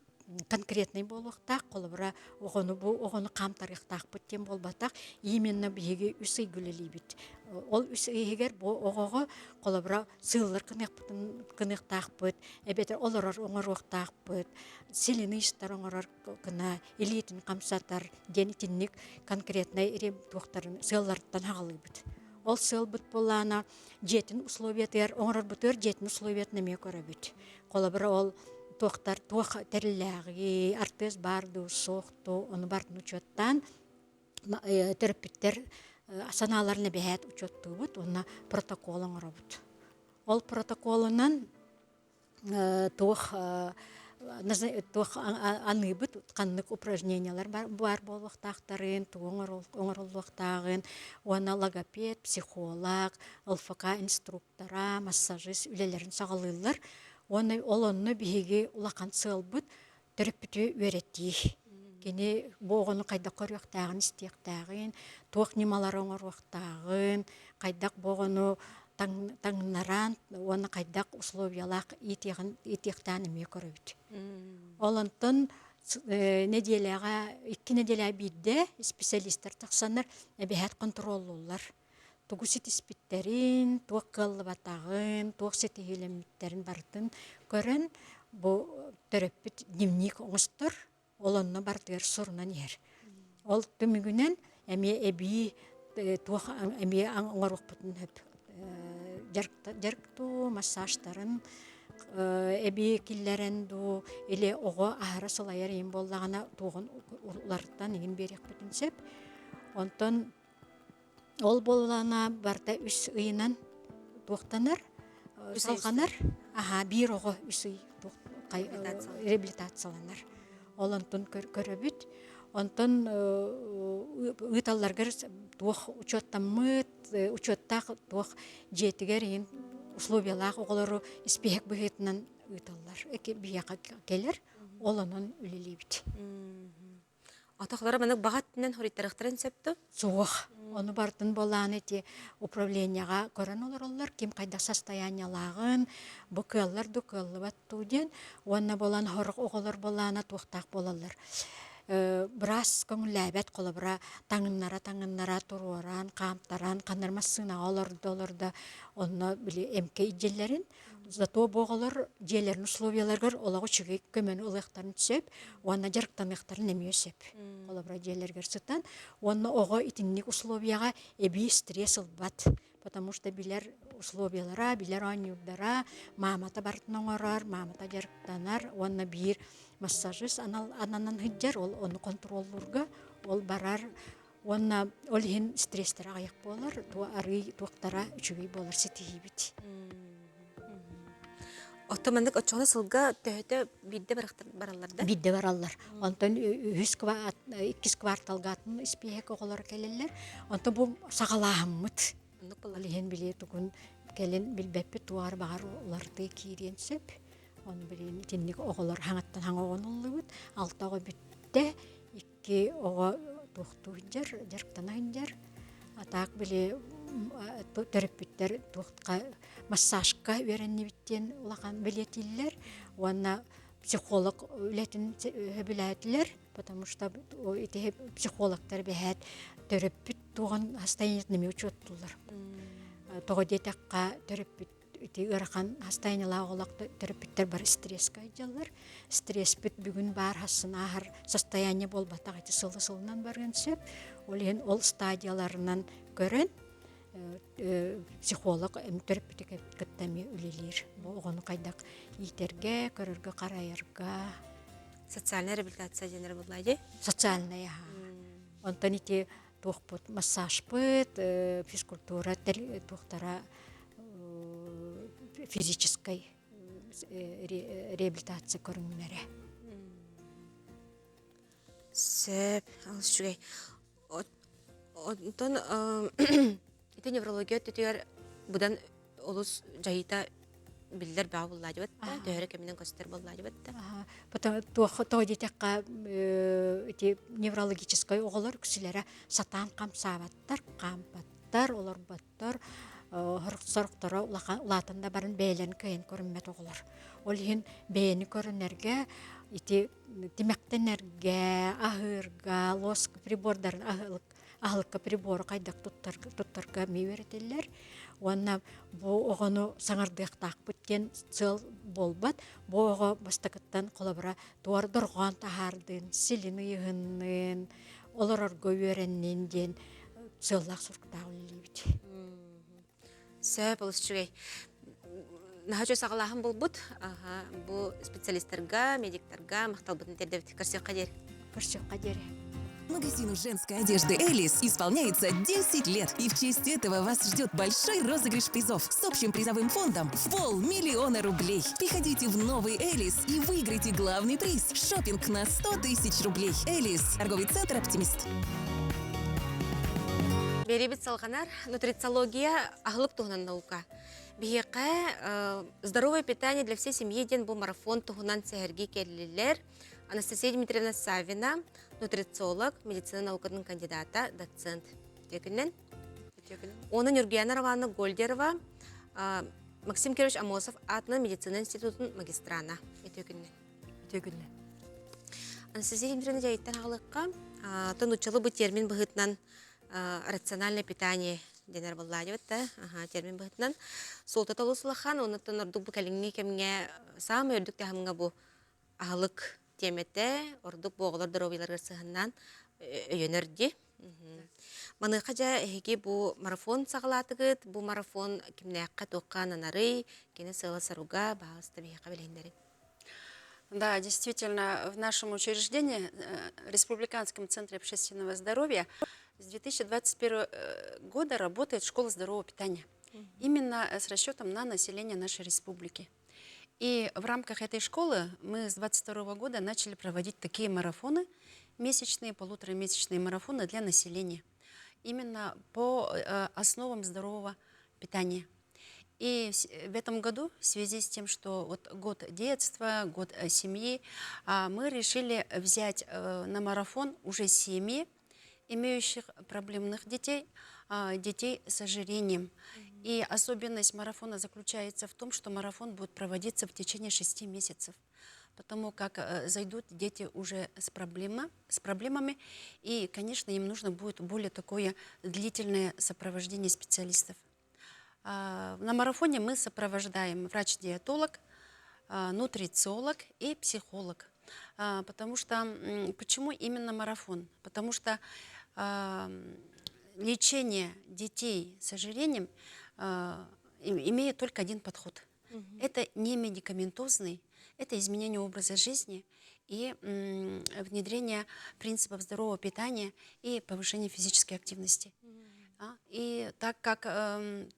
Конкретный болуқтақ, қолыбыра оғыны қамтарықтақ бұттен болбатақ, именно бігі үсі гүлелей біт. Ол үсі егер оғығы қолыбыра сылылар кынықтақ бұт, әбетер оларар оңыруқтақ бұт, селенистар оңырар кына, элитін қамсатар, денетіннік конкретный туақтарын сылылардан хағалы бұт. Ол сыл бұт болана жетін условиятыр, оңырар бұтыр жетін условиятнаме көрі бұт. Қолыбыра ол тоқтар, тоқ тәрілләғі, артез барды, соқты, оны бардың учеттан, терапевттер асаналарына бәйәт учетты бұд, оны протоколын ұры бұд. Ол протоколынан тоқ аныбыт каннык упражнениялар бар болуктактарын, оңоролуктагын, уана логопед, психолог, ЛФК инструктора, массажист үлелерин сагалыйлар. Олонну биһиги улахан сылбыт төрөпүтү үөретти. Кени боғону кайдак көрөктагын истиектагын, туох нималар оңоруктагын, кайдак боғону таңнаран, оны кайдак условиялак итиектан эме көрөбүт. Олонтон неделяга, 2 неделя бидде специалисттер таксанар эбехат контроллулар. Тугу ситиспиттерин, туох кыллыбатагын, туох ситигилемиттерин бартын көрөн, бу төрөппүт дневник оңостор, олонно бартыр сурунан ер. Ол түмүгүнен эми эби туох эми оңорукпутун хөп жаркту массажтарын эби киллерен ду или ого ахара сылайар ем боллагана тугун улардан еген берек бүтүнсеп. Онтон ол боллана барда үс ыйынан туохтанар, салганар, бир ого үс ый реабилитацияланар. Олонтон көрөбүт. Онтон ыйталларгар туох учеттаммыт, учеттак туох жетигер ен условиялах оголору испехек быгытынан ыйталлар. Эки бияка келер, олонон үлелибит. Атақлары маны бағаттынан хориттарықтарын сөпті? Суох. Оны бартын болан эти управленияға көрін олар, кем қайда состояниялағын, бұқылар, дұқылы баттуден, онына болан хорық оғылар болана туқтақ болалар. Біраз көңіләбәт қолы бұра таңыннара тұруаран, қамтаран, қанырмасына оларды, онына біле әмке иджелерін, зато боғылар жерлерін условияларғыр олағы чүгей көмен ұлықтарын түсеп, онына жарықтанықтарын әме өсеп. Қолы бұра жерлергер сұттан, онына оғы итіннік условияға әбей стресс ұлбат. Потому что билер условиялара, билер анюрдара, мамата бартын оңарар, мамата жарықтанар, онына бир массажист ананан хыджар, оны контроллурга, ол барар, онына олхин стресстер аяқ болар, ары туақтара үчігей болар сетихи бит. Оттомандык очоғына сылға төхөті бидде бараларда? Бидде баралар. Онтон 2 кварталгатын испехек оғылар келелер. Онтон бұл сағалағымыт. Олхин біле тұғын келен білбәппі туар бағар оларды кейрен сөп. Оны білен теннік оғылар хаңаттан хаң оғын олы бұд. Алтағы бүтті 2 оғы туқту хынжар, жарықтана хынжар. Атақ біле төрөппүттер туқтқа массажка веренне биттен улахан билетиллер, уанна психолог үлетін хөбіләтілер, потому что эти психологтар бәхәт төрөппүт туған хастайнет неме учеттулар. Тоғы детаққа төрөппүт ырақан хастайнела оғылақты төрөппүттер бар стресска айдалар. Стресс бүт бүгін бар хасын ахар состояние бол батақ айты сылы-сылынан барған сөп. Ол стадияларынан көрін психолог төрөппүтік кіттами үлелер. Оғыны қайдақ итерге, көрірге, қарайырға. Социальная реабилитация женер бұлайды? Социальная. Онтан ите туық бұд массаж бұд, физкультура, туықтара физической реабилитация көріңнері. Сөп, алыс жүгей. Онтан ите неврология төтігер бұдан олыс жайыта білдер бағы бұллады бәтті, төхірі кемінен көстер бұллады бәтті. Тоғы детекқа неврологической оғылар күсілері сатан қамсабаттар, қампаттар, олар баттар, сұрықтары ұлатында барын бәйлен көйін көрінмет оғылар. Ол ең бәйіні көрінерге, демектенерге, ахырға, лоск прибордарын ахылыққа приборы қайдақ тұттарға мейверетелер. Онна бұ оғыны саңырдықтақ бүткен сыл болбат, бұ оғы бастықыттан қолабыра туар дұрған тахардың, силін үйігінің, олар орғы өреннен ден сыллақ сұрқтағы үлейбіт. Сөп, олыс жүгей. Наға жөй сағалағын бұл бұд, бұл специалисттарға, медиктерға, мақтал бұдын тердебіт көрсек қадер? Көрсек қадер. Магазину женской одежды «Элис» исполняется 10 лет. И в честь этого вас ждет большой розыгрыш призов с общим призовым фондом в 500 000 рублей. Приходите в новый «Элис» и выиграйте главный приз – шопинг на 100 000 рублей. «Элис» – торговый центр «Оптимист». Беребит салганар нутрициология ахлык тугунан наука. Бихеке здоровое питание для всей семьи ден бу марафон тугунан сәһәрге келлилер. Анастасия Дмитриевна Савина, нутрициолог, медицина науканың кандидата, доцент. Текінен. Оны Нюргияна Равана Гольдерова, Максим Кирович Амосов, атны медицина институтын магистрана. Тегілі. Анастасия Дмитриевна жайттан ағылыққа, тон учылы бұл термин бұғытнан рациональное питание денер боллади бітті, термин бұғытнан. Солта талу сылахан, оны тон ордық бұл кәліңге кемге самы өрдік тәхімге бұл ағылық темете, ордық боғылар дұровилар ғырсығынан өйенерді. Маны қажа әйге бұл марафон сағылатығыд, бұл марафон кемнеққа тоққан анары, кені сылы саруға бағысты бейқа білейіндері. Да, действительно, в нашем учреждении, Республиканском центре общественного здоровья, с 2021 года работает школа здорового питания. Именно с расчетом на население нашей республики. И в рамках этой школы мы с 2022 года начали проводить такие марафоны, месячные, полуторамесячные марафоны для населения. Именно по основам здорового питания. И в этом году, в связи с тем, что вот год детства, год семьи, мы решили взять на марафон уже семьи, имеющих проблемных детей, детей с ожирением. И особенность марафона заключается в том, что марафон будет проводиться в течение 6 месяцев, потому как зайдут дети уже с проблемами, и, конечно, им нужно будет более такое длительное сопровождение специалистов. На марафоне мы сопровождаем врач-диетолог, нутрициолог и психолог. Потому что, почему именно марафон? Потому что лечение детей с ожирением имеет только один подход. Это не медикаментозный, это изменение образа жизни и внедрение принципов здорового питания и повышение физической активности. И так как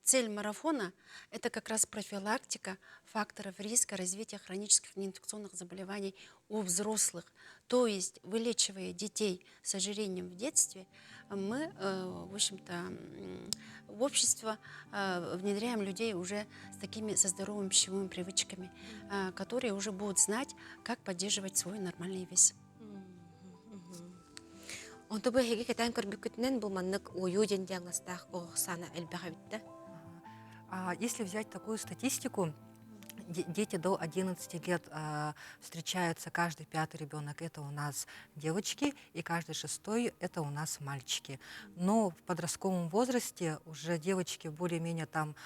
цель марафона – это как раз профилактика факторов риска развития хронических неинфекционных заболеваний у взрослых. То есть, вылечивая детей с ожирением в детстве, мы, в общем-то, в общество внедряем людей уже со здоровыми пищевыми привычками, которые уже будут знать, как поддерживать свой нормальный вес. Онто бұл хеге кетен көрбүкітінен бұл маннық ойу ден диагностақ оғысаны әлбәға бітті. Если взять такую статистику, дети до 11 лет встречаются, каждый 5-й ребенок это у нас девочки, и каждый 6-й это у нас мальчики. Но в подростковом возрасте уже девочки более-менее там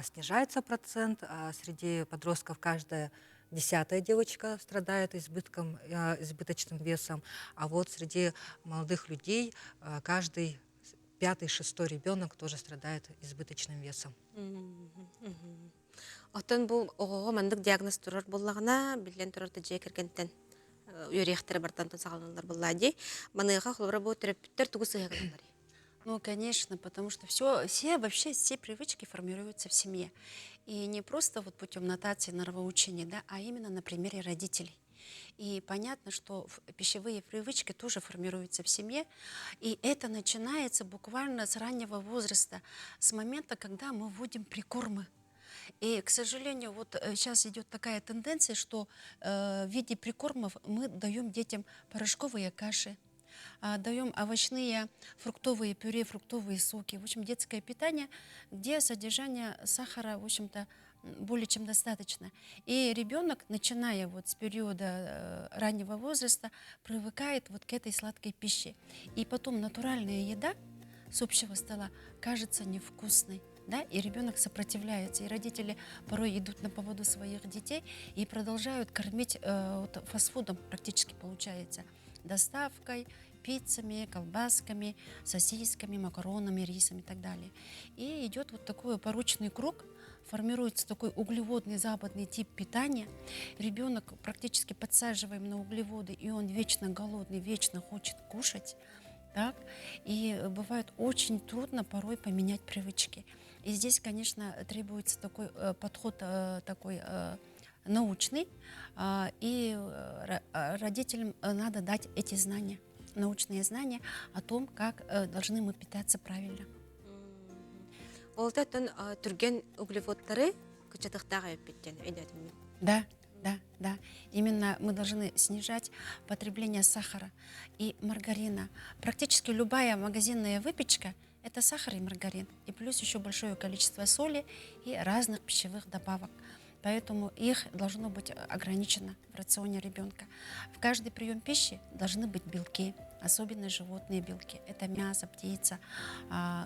снижается процент, среди подростков каждая 10-я девочка страдает избыточным весом, а вот среди молодых людей каждый 5-й, 6-й ребенок тоже страдает избыточным весом. Отын бұл оғыға мандық диагноз тұрар болағына, білген тұрарды жай кіргенден үйректері бартан тұсағалылар болады. Манығыға құлыбыра бұл терапевттер тұғы сығығылар. Ну, конечно, потому что все привычки формируются в семье. И не просто вот путем нотации, норовоучения, да, а именно на примере родителей. И понятно, что пищевые привычки тоже формируются в семье. И это начинается буквально с раннего возраста, с момента, когда мы вводим прикормы. И, к сожалению, вот сейчас идет такая тенденция, что в виде прикормов мы даем детям порошковые каши, даем овощные, фруктовые пюре, фруктовые соки. В общем, детское питание, где содержание сахара, в общем-то, более чем достаточно. И ребенок, начиная вот с периода раннего возраста, привыкает вот к этой сладкой пище. И потом натуральная еда с общего стола кажется невкусной. Да? И ребенок сопротивляется, и родители порой идут на поводу своих детей и продолжают кормить фастфудом, практически получается, доставкой, пиццами, колбасками, сосисками, макаронами, рисом и так далее. И идет вот такой порочный круг, формируется такой углеводный западный тип питания. Ребенок практически подсаживаем на углеводы, и он вечно голодный, вечно хочет кушать. Так? И бывает очень трудно порой поменять привычки. И здесь, конечно, требуется такой подход такой научный, и родителям надо дать эти знания, научные знания о том, как должны мы питаться правильно. Ол тәтін түрген углеводтары кычатықтағы өппеттен өйдәтімін. Да, да, да. Именно мы должны снижать потребление сахара и маргарина. Практически любая магазинная выпечка – это сахар и маргарин. И плюс еще большое количество соли и разных пищевых добавок. Поэтому их должно быть ограничено в рационе ребенка. В каждый прием пищи должны быть белки, особенно животные белки. Это мясо, птица,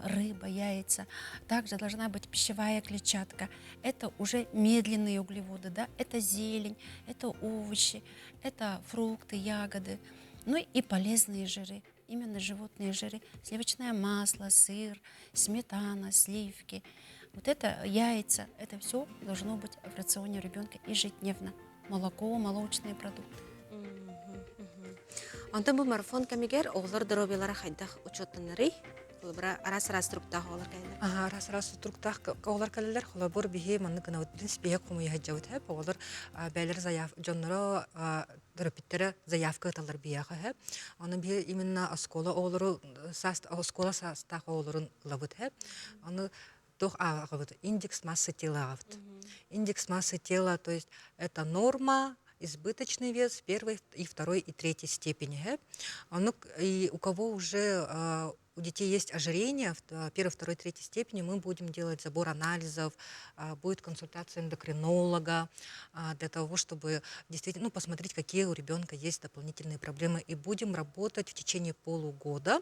рыба, яйца. Также должна быть пищевая клетчатка. Это уже медленные углеводы, да? Это зелень, это овощи, это фрукты, ягоды. Ну и полезные жиры, именно животные жиры. Сливочное масло, сыр, сметана, сливки. Вот это яйца, это все должно быть в рационе ребенка ежедневно. Молоко, молочные продукты. Онтан бұл марафон кәмегер оғылар дұробелары қайдақ ұчоттаныры, арас-арас тұруқтағы олар кәйдер. Раз-раз структах олар калелер холобор бихе манны гына вот принципе як кому я хаджавт хэп олар бәлер заяв жоннора дропиттере заявка талар бияха хэп аны бихе именно оскола олару оскола састах оларын лабыт хэп аны тох вот индекс массы тела. Индекс массы тела, то есть это норма, избыточный вес первой, и второй, и третьей степени. И у кого уже у детей есть ожирение в первой, второй, третьей степени, мы будем делать забор анализов, будет консультация эндокринолога для того, чтобы действительно посмотреть, какие у ребенка есть дополнительные проблемы. И будем работать в течение полугода.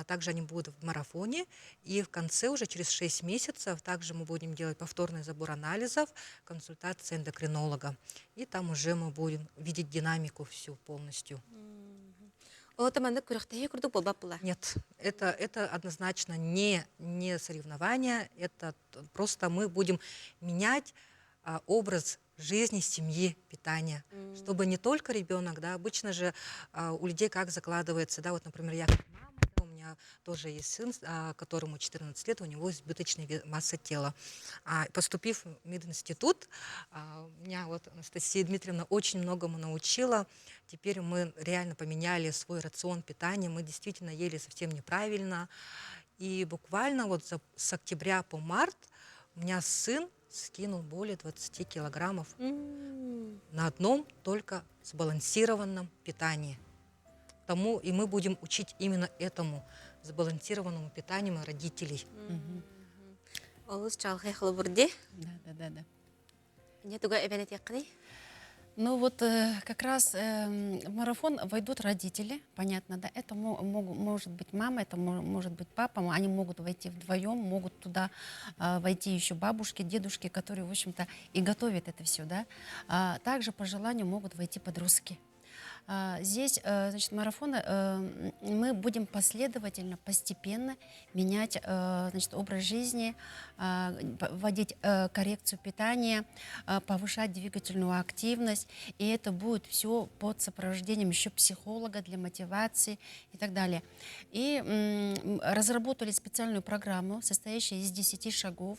Также они будут в марафоне, и в конце уже через 6 месяцев также мы будем делать повторный забор анализов, консультация эндокринолога. И там уже мы будем видеть динамику всю полностью. Нет, это однозначно не соревнование, это просто мы будем менять образ жизни, семьи, питания, чтобы не только ребенок, да, обычно же у людей как закладывается, да, вот, например, я у меня тоже есть сын, которому 14 лет, у него избыточная масса тела. Поступив в мединститут, меня вот Анастасия Дмитриевна очень многому научила. Теперь мы реально поменяли свой рацион питания, мы действительно ели совсем неправильно. И буквально вот с октября по март у меня сын скинул более 20 килограммов на одном только сбалансированном питании. Тому и мы будем учить именно этому сбалансированному питанию родителей. Да. Не туга эбенет якны? Ну вот как раз в марафон войдут родители, понятно, да, это может быть мама, это может быть папа, они могут войти вдвоем, могут туда войти еще бабушки, дедушки, которые, в общем-то, и готовят это все, да. Также по желанию могут войти подростки. Здесь, значит, марафоны мы будем последовательно, постепенно менять, значит, образ жизни, вводить коррекцию питания, повышать двигательную активность. И это будет все под сопровождением еще психолога для мотивации и так далее. И разработали специальную программу, состоящую из 10 шагов.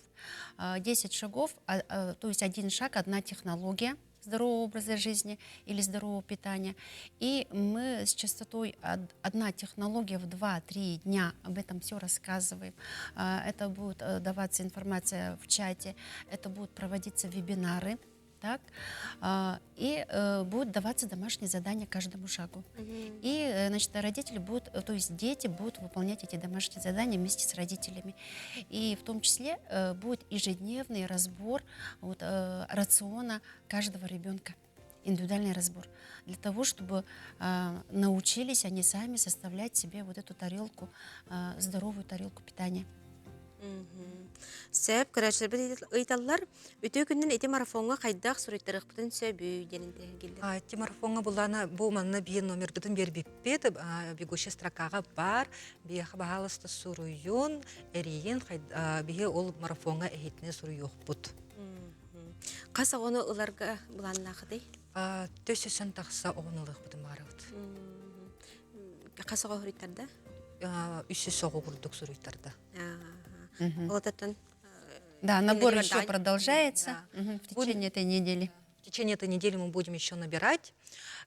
10 шагов, то есть один шаг, одна технология здорового образа жизни или здорового питания. И мы с частотой одна технология в 2-3 дня об этом все рассказываем. Это будет даваться информация в чате, это будут проводиться вебинары. Так, и будут даваться домашние задания каждому шагу. И, значит, родители будут, то есть дети будут выполнять эти домашние задания вместе с родителями. И в том числе будет ежедневный разбор вот, рациона каждого ребенка, индивидуальный разбор, для того, чтобы научились они сами составлять себе вот эту тарелку, здоровую тарелку питания. Сәп көрәштербет ыйталлар өтө күннен эти марафонга кайдак суреттер ыктын сөбүй денинде келди. Эти марафонга бул манна биен номер бүтүн бербиппет бегущая строкага бар бияха бахалыста суруюн эриен бие ол марафонга эхитне суруюкпут. Каса оны ыларга буланнакыдай? Төсөсөн такса оонылык бүтүн барыбыт. Касага хуриттарда? үсі соғы күрдік сүрүйтарда. Олататтан Да, набор Иногда еще дань. продолжается в течение этой недели. В течение этой недели мы будем еще набирать.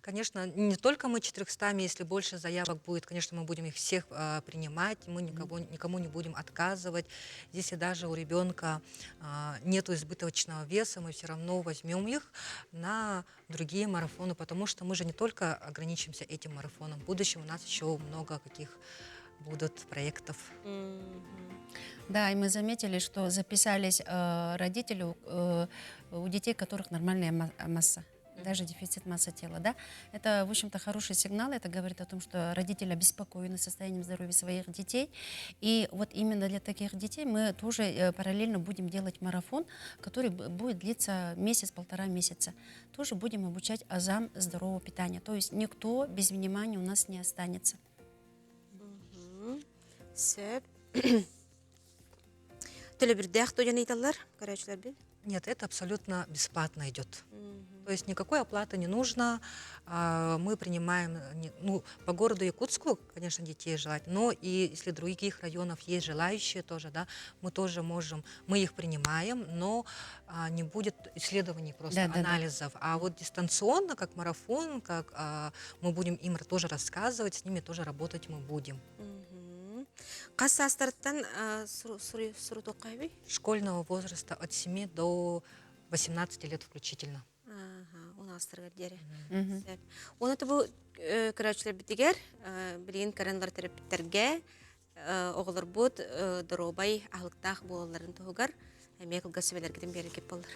Конечно, не только мы 400, если больше заявок будет, конечно, мы будем их всех принимать, мы никому не будем отказывать. Если даже у ребенка нет избыточного веса, мы все равно возьмем их на другие марафоны, потому что мы же не только ограничимся этим марафоном. В будущем у нас еще много каких будут проектов. Да, и мы заметили, что записались родители у детей, у которых нормальная масса, даже дефицит массы тела. Да? Это, в общем-то, хороший сигнал. Это говорит о том, что родители обеспокоены состоянием здоровья своих детей. И вот именно для таких детей мы тоже параллельно будем делать марафон, который будет длиться месяц-полтора месяца. Тоже будем обучать азам здорового питания. То есть никто без внимания у нас не останется. Сөп. Төлі бір дәқ төген ейталар, көрәшілер бі? Нет, это абсолютно бесплатно идет. То есть никакой оплаты не нужно. Мы принимаем по городу Якутску, конечно, детей желать, но и если других районов есть желающие тоже, да, мы тоже можем, мы их принимаем, но не будет исследований просто, анализов. А вот дистанционно, как марафон, как мы будем им тоже рассказывать, с ними тоже работать мы будем. Қас астарттан сұру тоққай бі? Школьного возраста от 7 до 18 лет включительно. Оны астырғар дәрі. Оны тұбы көрәшілер бітігер, білген каранлар терапевтерге, оғылар бұд, дұробай, ағылықтақ болаларын тұғығар, әмек ұлға сөбелергеден бері кеп болдар.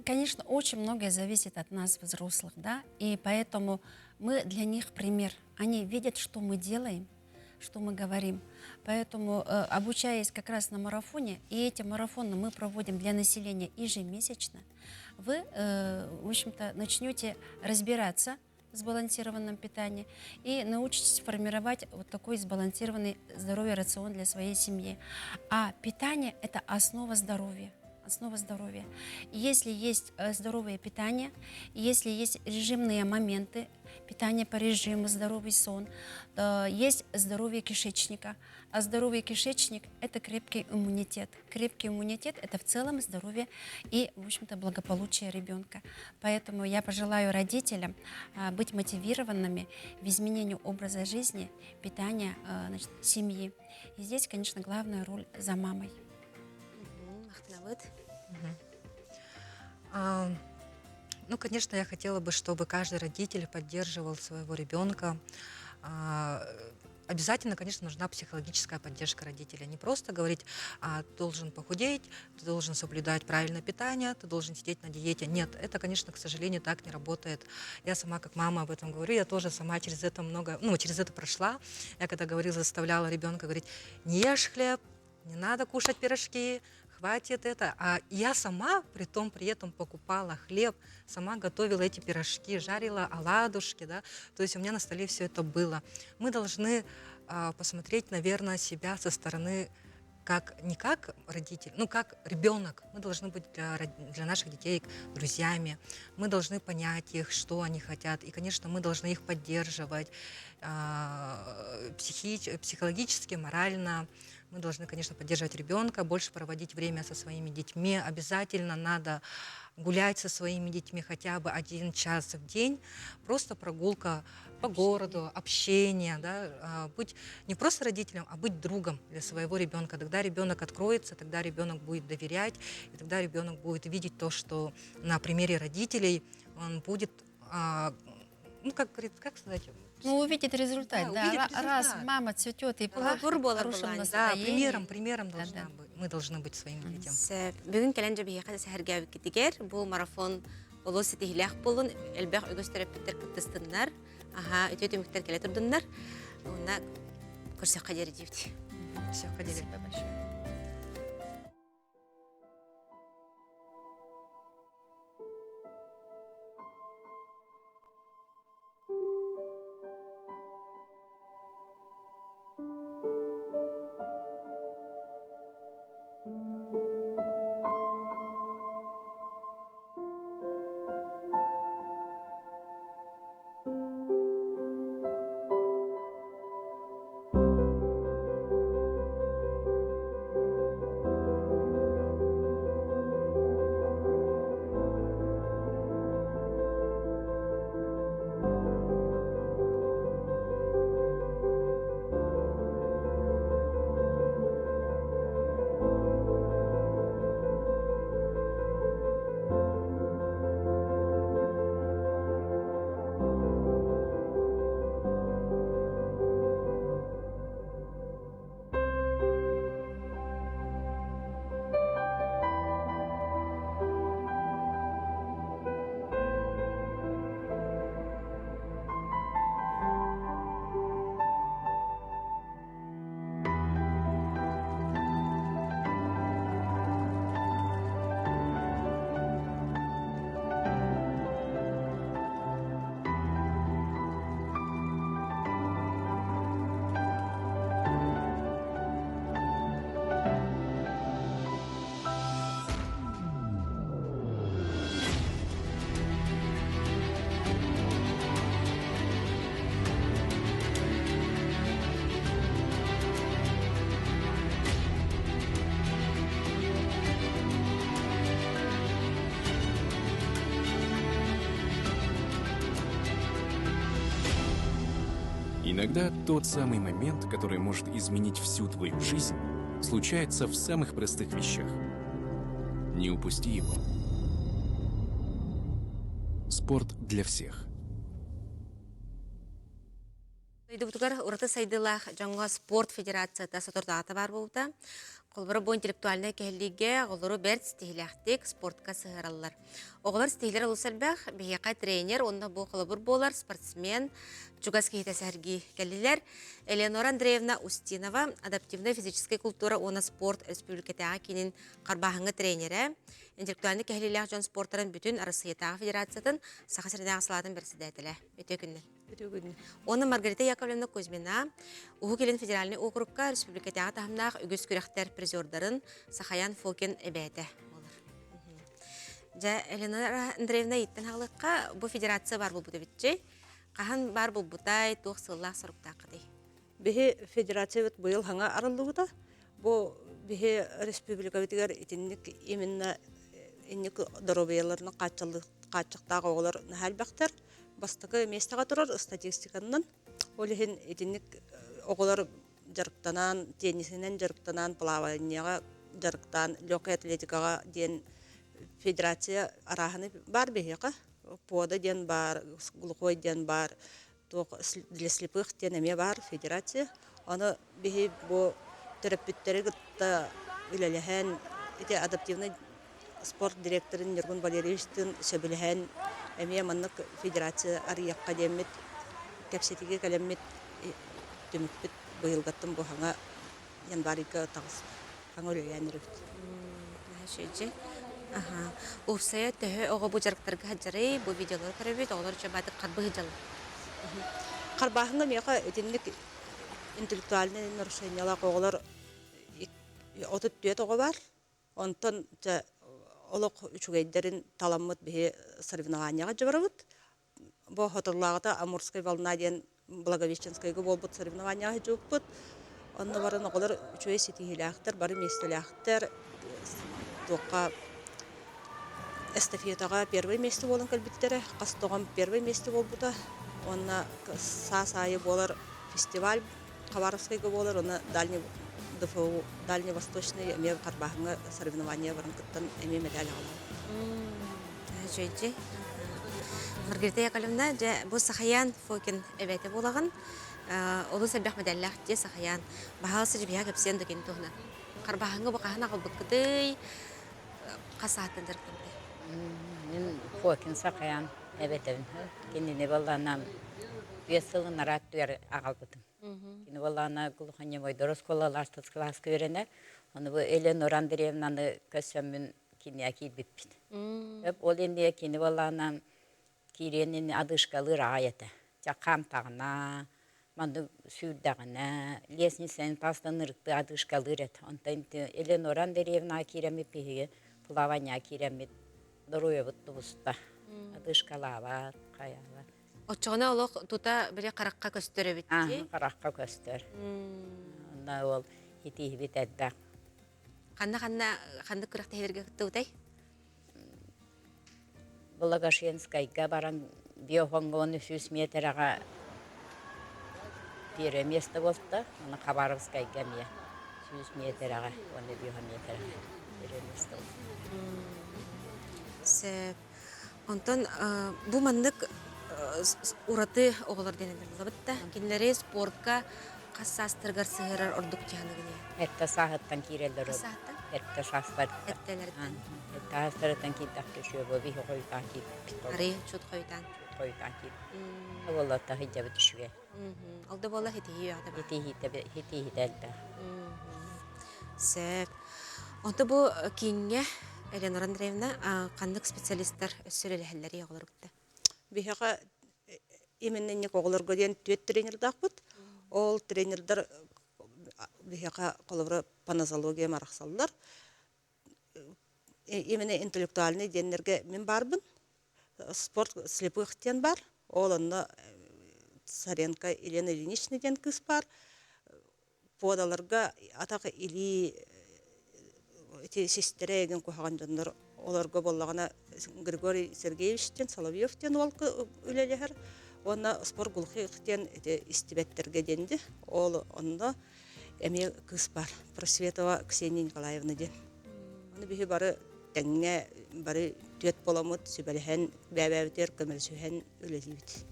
Конечно, очень многое зависит от нас, взрослых, да, и поэтому мы для них пример. Они видят, что мы делаем, что мы говорим. Поэтому, обучаясь как раз на марафоне, и эти марафоны мы проводим для населения ежемесячно, вы, в общем-то, начнете разбираться в сбалансированном питании и научитесь формировать вот такой сбалансированный здоровый рацион для своей семьи. А питание – это основа здоровья. Основа здоровья. Если есть здоровое питание, если есть режимные моменты, питание по режиму, здоровый сон, есть здоровье кишечника. А здоровый кишечник – это крепкий иммунитет. Крепкий иммунитет – это в целом здоровье и, в общем-то, благополучие ребенка. Поэтому я пожелаю родителям быть мотивированными в изменении образа жизни, питания, значит, семьи. И здесь, конечно, главная роль за мамой. Ну, конечно, я хотела бы, чтобы каждый родитель поддерживал своего ребенка. Обязательно, конечно, нужна психологическая поддержка родителя. Не просто говорить, ты должен похудеть, ты должен соблюдать правильное питание, ты должен сидеть на диете. Нет, это, конечно, к сожалению, так не работает. Я сама, как мама, об этом говорю, я тоже сама через это прошла. Я когда говорила, заставляла ребенка говорить, не ешь хлеб, не надо кушать пирожки, хватит это. А я сама при этом покупала хлеб, сама готовила эти пирожки, жарила оладушки, да. То есть у меня на столе все это было. Мы должны посмотреть, наверное, себя со стороны не как родитель, как ребенок. Мы должны быть для наших детей друзьями. Мы должны понять их, что они хотят. И, конечно, мы должны их поддерживать психологически, морально. Мы должны, конечно, поддерживать ребенка, больше проводить время со своими детьми. Обязательно надо гулять со своими детьми хотя бы 1 час в день. Просто прогулка по городу, общение. Да? Быть не просто родителем, а быть другом для своего ребенка. Тогда ребенок откроется, тогда ребенок будет доверять, и тогда ребенок будет видеть то, что на примере родителей он будет, как сказать... увидит результат, да. Увидит результат. Раз мама цветет и пахнет хорошим настроением. Примером мы должны быть своим детям. Бүгін кәләнжі бейеқі сәхіргәуі кетігер, бұл марафон олы сетихилях болын, әлбәқ өгіз терапевтер күттістінлер, өтет өміктер кәлі тұрдынлар, онына көрсек қадері дейбді. Все, ходили. Спасибо большое. Иногда тот самый момент, который может изменить всю твою жизнь, случается в самых простых вещах. Не упусти его. Спорт для всех. Идугутугар урата сайдылах жаңга спорт федерацияда сотордаата бар болута. Колбары бу интеллектуальная кехлиге голору берт стихилахтик спортка сыгыраллар. Оголар стихилер улусарбах бияка тренер, онда бу колобур болар спортсмен, чугас кихите сәрги келлилер. Элеонора Андреевна Устинова, адаптивная физическая культура, она спорт республикатага кинин карбахыңы тренері. Интеллектуальный кехлилях жон спорттарын бүтін Арасыятага федерациятын сахасырдағы салатын берсідәтілі. Өте күнні. Оны Маргарита Яковлевна Кузьмина, Уху келін федеральный округка республикатага тахымнақ үгіз күрәқтер призердарын Сахаян Фокин әбәті болыр. Жа Элеонора Андреевна еттен хағылыққа бұл федерация бар бұл бұды бітче. Қахан бар бұл бұтай тоқ сыллақ сұрыптақы дей. Бихе федерация бит быйыл хаңа арылыгыта. Бу бихе республика битигер итинник именно инник доробияларны каччыктагы оголор нахалбактар. Бастыкы местага турар статистиканнан. Олихин итинник оголор жарыктанан, теннисинен жарыктанан, плаванияга жарыктан, легкая атлетикага ден федерация араханы бар бихека. Пода ден бар, глухой ден бар. Для слепых тенеме бар федерация. Аны бихи бу терапевттері гытта үлелеген, эти адаптивный спорт директорын Нергун Валерьевичтин сөбілеген әме маннык федерация арияққа демет, кәпсетеге кәлемет түмікпет бұйылғаттым бұ хаңа янбарика тағыз хаңа үлеген үрікті. Шеже. Урсая төхі оғы бұ жарықтарға хаджары, бұ видеолар көребет, оғылар жабады қарбы хыжалы. Қарбағыңа меға өтенлік интеллектуальный нарушениялар оғылар отыт түйет оғы бар. Онтан олық үшігейдерін таламыд бе соревнованияға жабарабыд. Бұл хотырлағыда Амурской волна ден Благовещенскайғы болбыд соревнованияға жауыппыд. Онны барын оғылар үшігей сетихиляқтар, бары местіляқтар. Тоққа эстафетаға первый месте болын кәлбіттері, қастоған первый месте болбыда. Онна сасайы болар фестиваль Хабаровскайга болар, оны ДФУ, дальневосточный эме қарбағыңа соревнования барын кыттан эме медаль алау. Жөйдже. Маргарита Яковлевна, бұл Сахаян Фокин әбәті болағын, олы сәбәқ медаллах де Сахаян. Бағалысы жібіға көпсен дөкен тұғына. Қарбағыңа бұқағын ағыл бұққыдай қасаатын дұрқтымды. Мен Фокин Сахаян әбәтін. Кеніне баланам 5 жылын арат tuyar ағал бұтым. Кені балана құлықане мойдорос колаларстыз класс көрені. Оны бұл Элеонора Андреевнаны көсөмін кені әкейд бітпін. Ол енді кені балана киренін адышқалы рағайеті. Жақам тағына, манды сүйдағына, леснесен тастан ұрықты адышқалы рет. Онтан Элеонора Андреевна керемет пеге, плавания керемет дұройы бұтты бұста. Адышқалава, қаява. Отчоғына олық тұта бірі қараққа көстері бітті? Қараққа көстер. Онда ол хитейі бет әдді. Қанды күріқті хеверге күтті ұтай? Благошенскайға баран биохонға 13 метраға первое место болды. Оны Хабаровскайға ме 100 метраға, оны биохометраға первое место болды. Онтан бұл мандық ураты оғылар денелер бұлабытта. Кенлері спортқа қассастырғар сығырар ордық жағаны гіне. Әтті сағыттан керелдер ол. Қассаттан? Әтті сағыттан. Әттелерден. Әтті астырыттан кейтақ түші бұл бейі қойтан кейт. Ари, чуд қойтан. Чуд қойтан кейт. Олатта хиджабы түшіге. Алды бола хетейі яғды ба? Хетейі дәлді. Сәп. Онты бұл кейінге Элеонора Андреевна қандық специалисттар өссөрелі яғылар күтті? Бихаға именненнек оғыларға ден түйет тренердақ бұд. Ол тренердар бихаға қолыбыры панозология марақсалылар. Имене интеллектуальный денлерге мен барбын. Спорт слепых ден бар. Ол онна Саренко Елена Ильиничный ден кыз бар. Подаларға атағы или сестере еген қоғаған жандар оларға болағына Григорий Сергеевичтен, Соловьевтен ол үлелер. Онна спор гулхи ихтен истибеттерге денди. Ол онда эме кыз бар. Просветова Ксения Николаевна ден. Оны бихи бары тәңне бары төт боламыт сүбәлһән бәбәбитер көмөлсүһән өлелибит.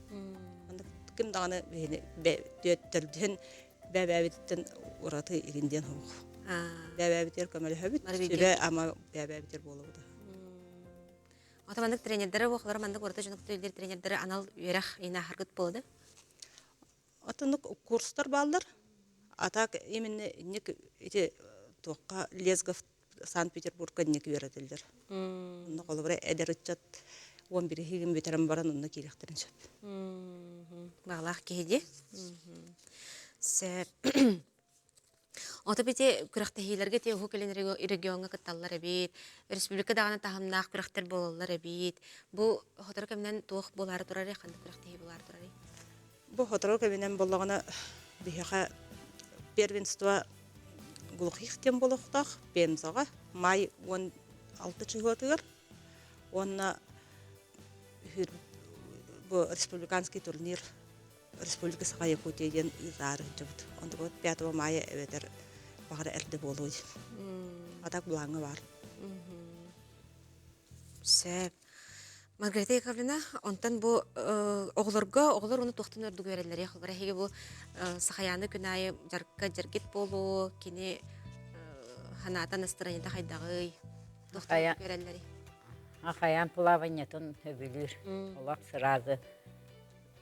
Анда ким даганы бихи төттөрден бәбәбиттен ураты игинден хук. Бәбәбитер көмөлһәбит сүбә ама бәбәбитер болууда. Отамандык тренердері оқылары мандык орта жөнөк төлдер тренердері анал үйрәх ина харгыт болды. Атынык курстар балдар. Атак именно ник эти тоққа Лезгов Санкт-Петербургка ник үйрәтелдер. Онда колыбыра эдеритчат 11 хигин бетерем баран онда килехтерин сөп. Баглах кеде. Ота бите күрәхтәһиләргә те хукелен регионга кытталлар бит. Республика дагына тахымнак күрәхтер булалар бит. Бу хотор кемнән тух булар турар якын күрәхтәһи булар турар. Бу хотор кемнән буллагына бихәка первенство гулхихтен булыктак Пензага май 16 гыгыр. Онна бу республиканский турнир Республика Саха-Якутиядан изары жабыт. Онда вот 5 мая эветер багыра эрде болуй. Атак булаңы бар. Сэп. Маргарита Яковлевна, онтан бу оглор уну тохтун өрдү көрелер. Яхылбара хеге бу сахаяны күнайы жаркка жаргет болу, кини ханата настроенида хайдагы тохтун көрелер. Ахаян плаваниятын хөбүлүр. Олак сразу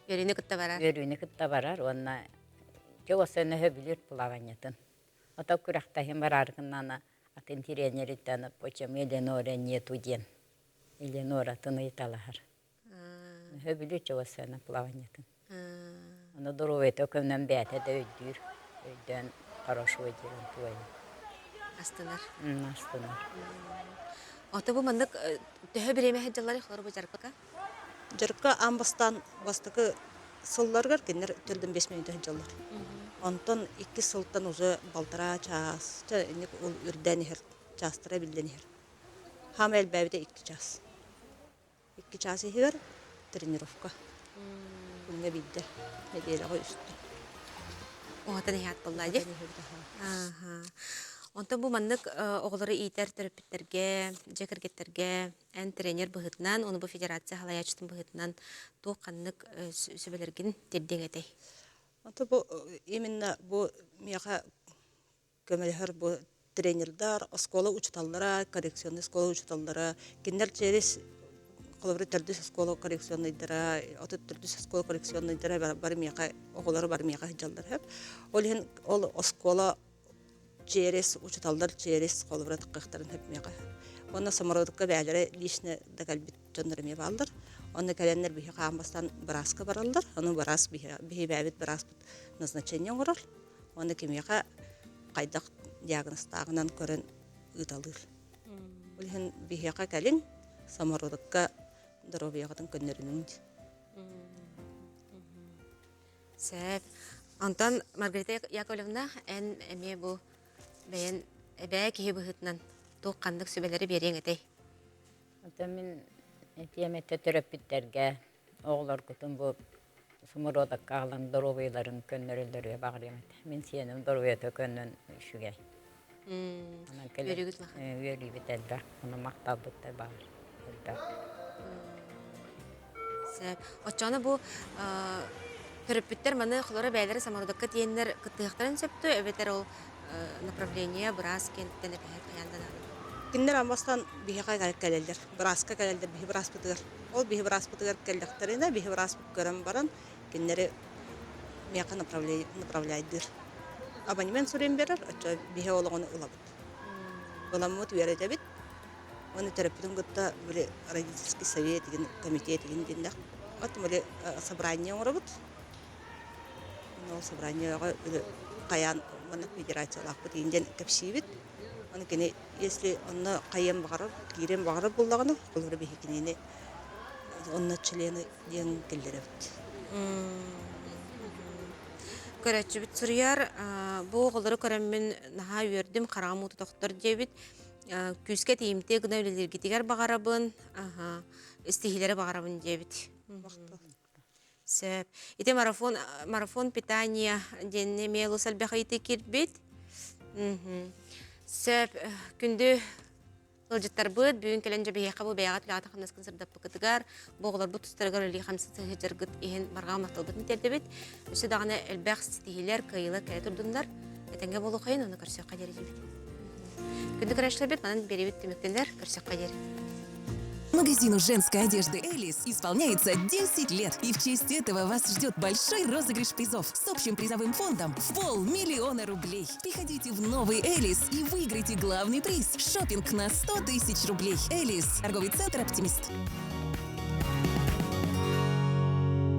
Верини кытта барар. Верини кытта барар. Онна жосыны хөбүлүр плаваниятын. Ата күрәхтәһин бараргыннана атын тренериттен почем Эленора нету ден. Эленора тыны италар. Хөбүлүр жосыны плаваниятын. Аны дуруве төкөннән бәтә дә өйдүр. Өйдән хорошо дигән туй. Астынар. Астынар. Ата бу мандык төһө биреме хаҗаллар хлор бу жаркка. Жаркка амбастан бастыкы сылларгар кенер төлдөн 5 минут хаҗаллар. Онтон 2 сылтан уже балтара час, ник ул үрдән хер, частыра билден хер. Хамел бәбидә 2 час. 2 час хер тренировка. Күнгә бидде. Неделәгә үстә. Ата не хат буллады. Аха. Онта бу мандык оглары итер терапевттерге, жекергеттерге, эн тренер быгытнан, оны бу федерация халаячтын быгытнан тоқаннык сөбелерген тердеңетей. Онта бу именно бу мияга көмөлөр бу тренердар, школа учиталлара, коррекционный школа учиталлара, киндер через колобры тердис школа коррекционныйдара, отут тердис школа коррекционныйдара бар мияга оглары бар мияга жалдар хеп. Ол школа через учиталдар через колобрат кыктарын хепмега. Онна самородукка бәләре лишне дәгәлбит төннәрме балдар. Онна календар бихи камбастан браска баралдар. Аны брас бихи бәбит брас назначение горор. Онна кемега кайдак диагностагынан көрен ыталыр. Улһен бихига кален самородукка дробиягатын көннәренең. Сэп. Антон Маргарита Яковлевна эн эме бу бәйен әбәе киһи быһытнан тоққандык сөбелери береңетей. Ата мен этиемете терапевттерге оглар күтүн бу сумуродак калан доровыйларын көннөрөлдөрү багырым. Мен сенем доровый төкөннөн үшүгө. Берүгүт маха. Берүгүт элдер. Аны макталбыттар бар. Сэп. Очона бу терапевттер маны хлора бәйләре самородакка тиеннер кыттыктарын сөптү, эбетер ол направление брас кенттен эпәһәяндан. Киндер амбастан бихига калелдер. Браска калелдер, бихи брас бутыгар. Ол бихи брас бутыгар калдыктарына бихи брас көрәм баран, киндер мияка направляйдыр. Абонемент сурен берер, ача бихи олаганы улабыт. Уламыт верәдә бит. Оны терапевтың гытта биле родительский совет деген комитет деген диндә. Ат биле собрание урабыт. Ол собраниега каян мына федерациялык битенден кепсибит. Аны кене если онны каян багырып, кирен багырып буллаганы, булыр бихикенене онны члены ден келдерет. Көрәчү бит сурьяр бу оглары көрәммен наха үрдим карамут доктор дебит. Күскә тиемте гына үлелергитигәр багарабын, истихиләре багарабын дебит. Сөп. Ите марафон питания денне мелу салбахайты кирбит. Сөп күнді ылжыттар бұд, бүгін келенже бейе қабу бейағат лағата қамнаскын сырдап бұкытыгар, боғылар бұд тұстарғар өлі қамсыты жыргыт ехен барға мақталбытын терді бит. Өсі дағына әлбәқ стихилер, кайылы кәй тұрдыңдар. Әтенге болу қайын, оны көрсек қадері жебет. Күнді көрәшілер бет, манан беребет түміктендер, көрсек қадері. Магазину женской одежды «Элис» исполняется 10 лет. И в честь этого вас ждет большой розыгрыш призов с общим призовым фондом в 500 000 рублей. Приходите в новый «Элис» и выиграйте главный приз – шопинг на 100 000 рублей. «Элис» – торговый центр «Оптимист».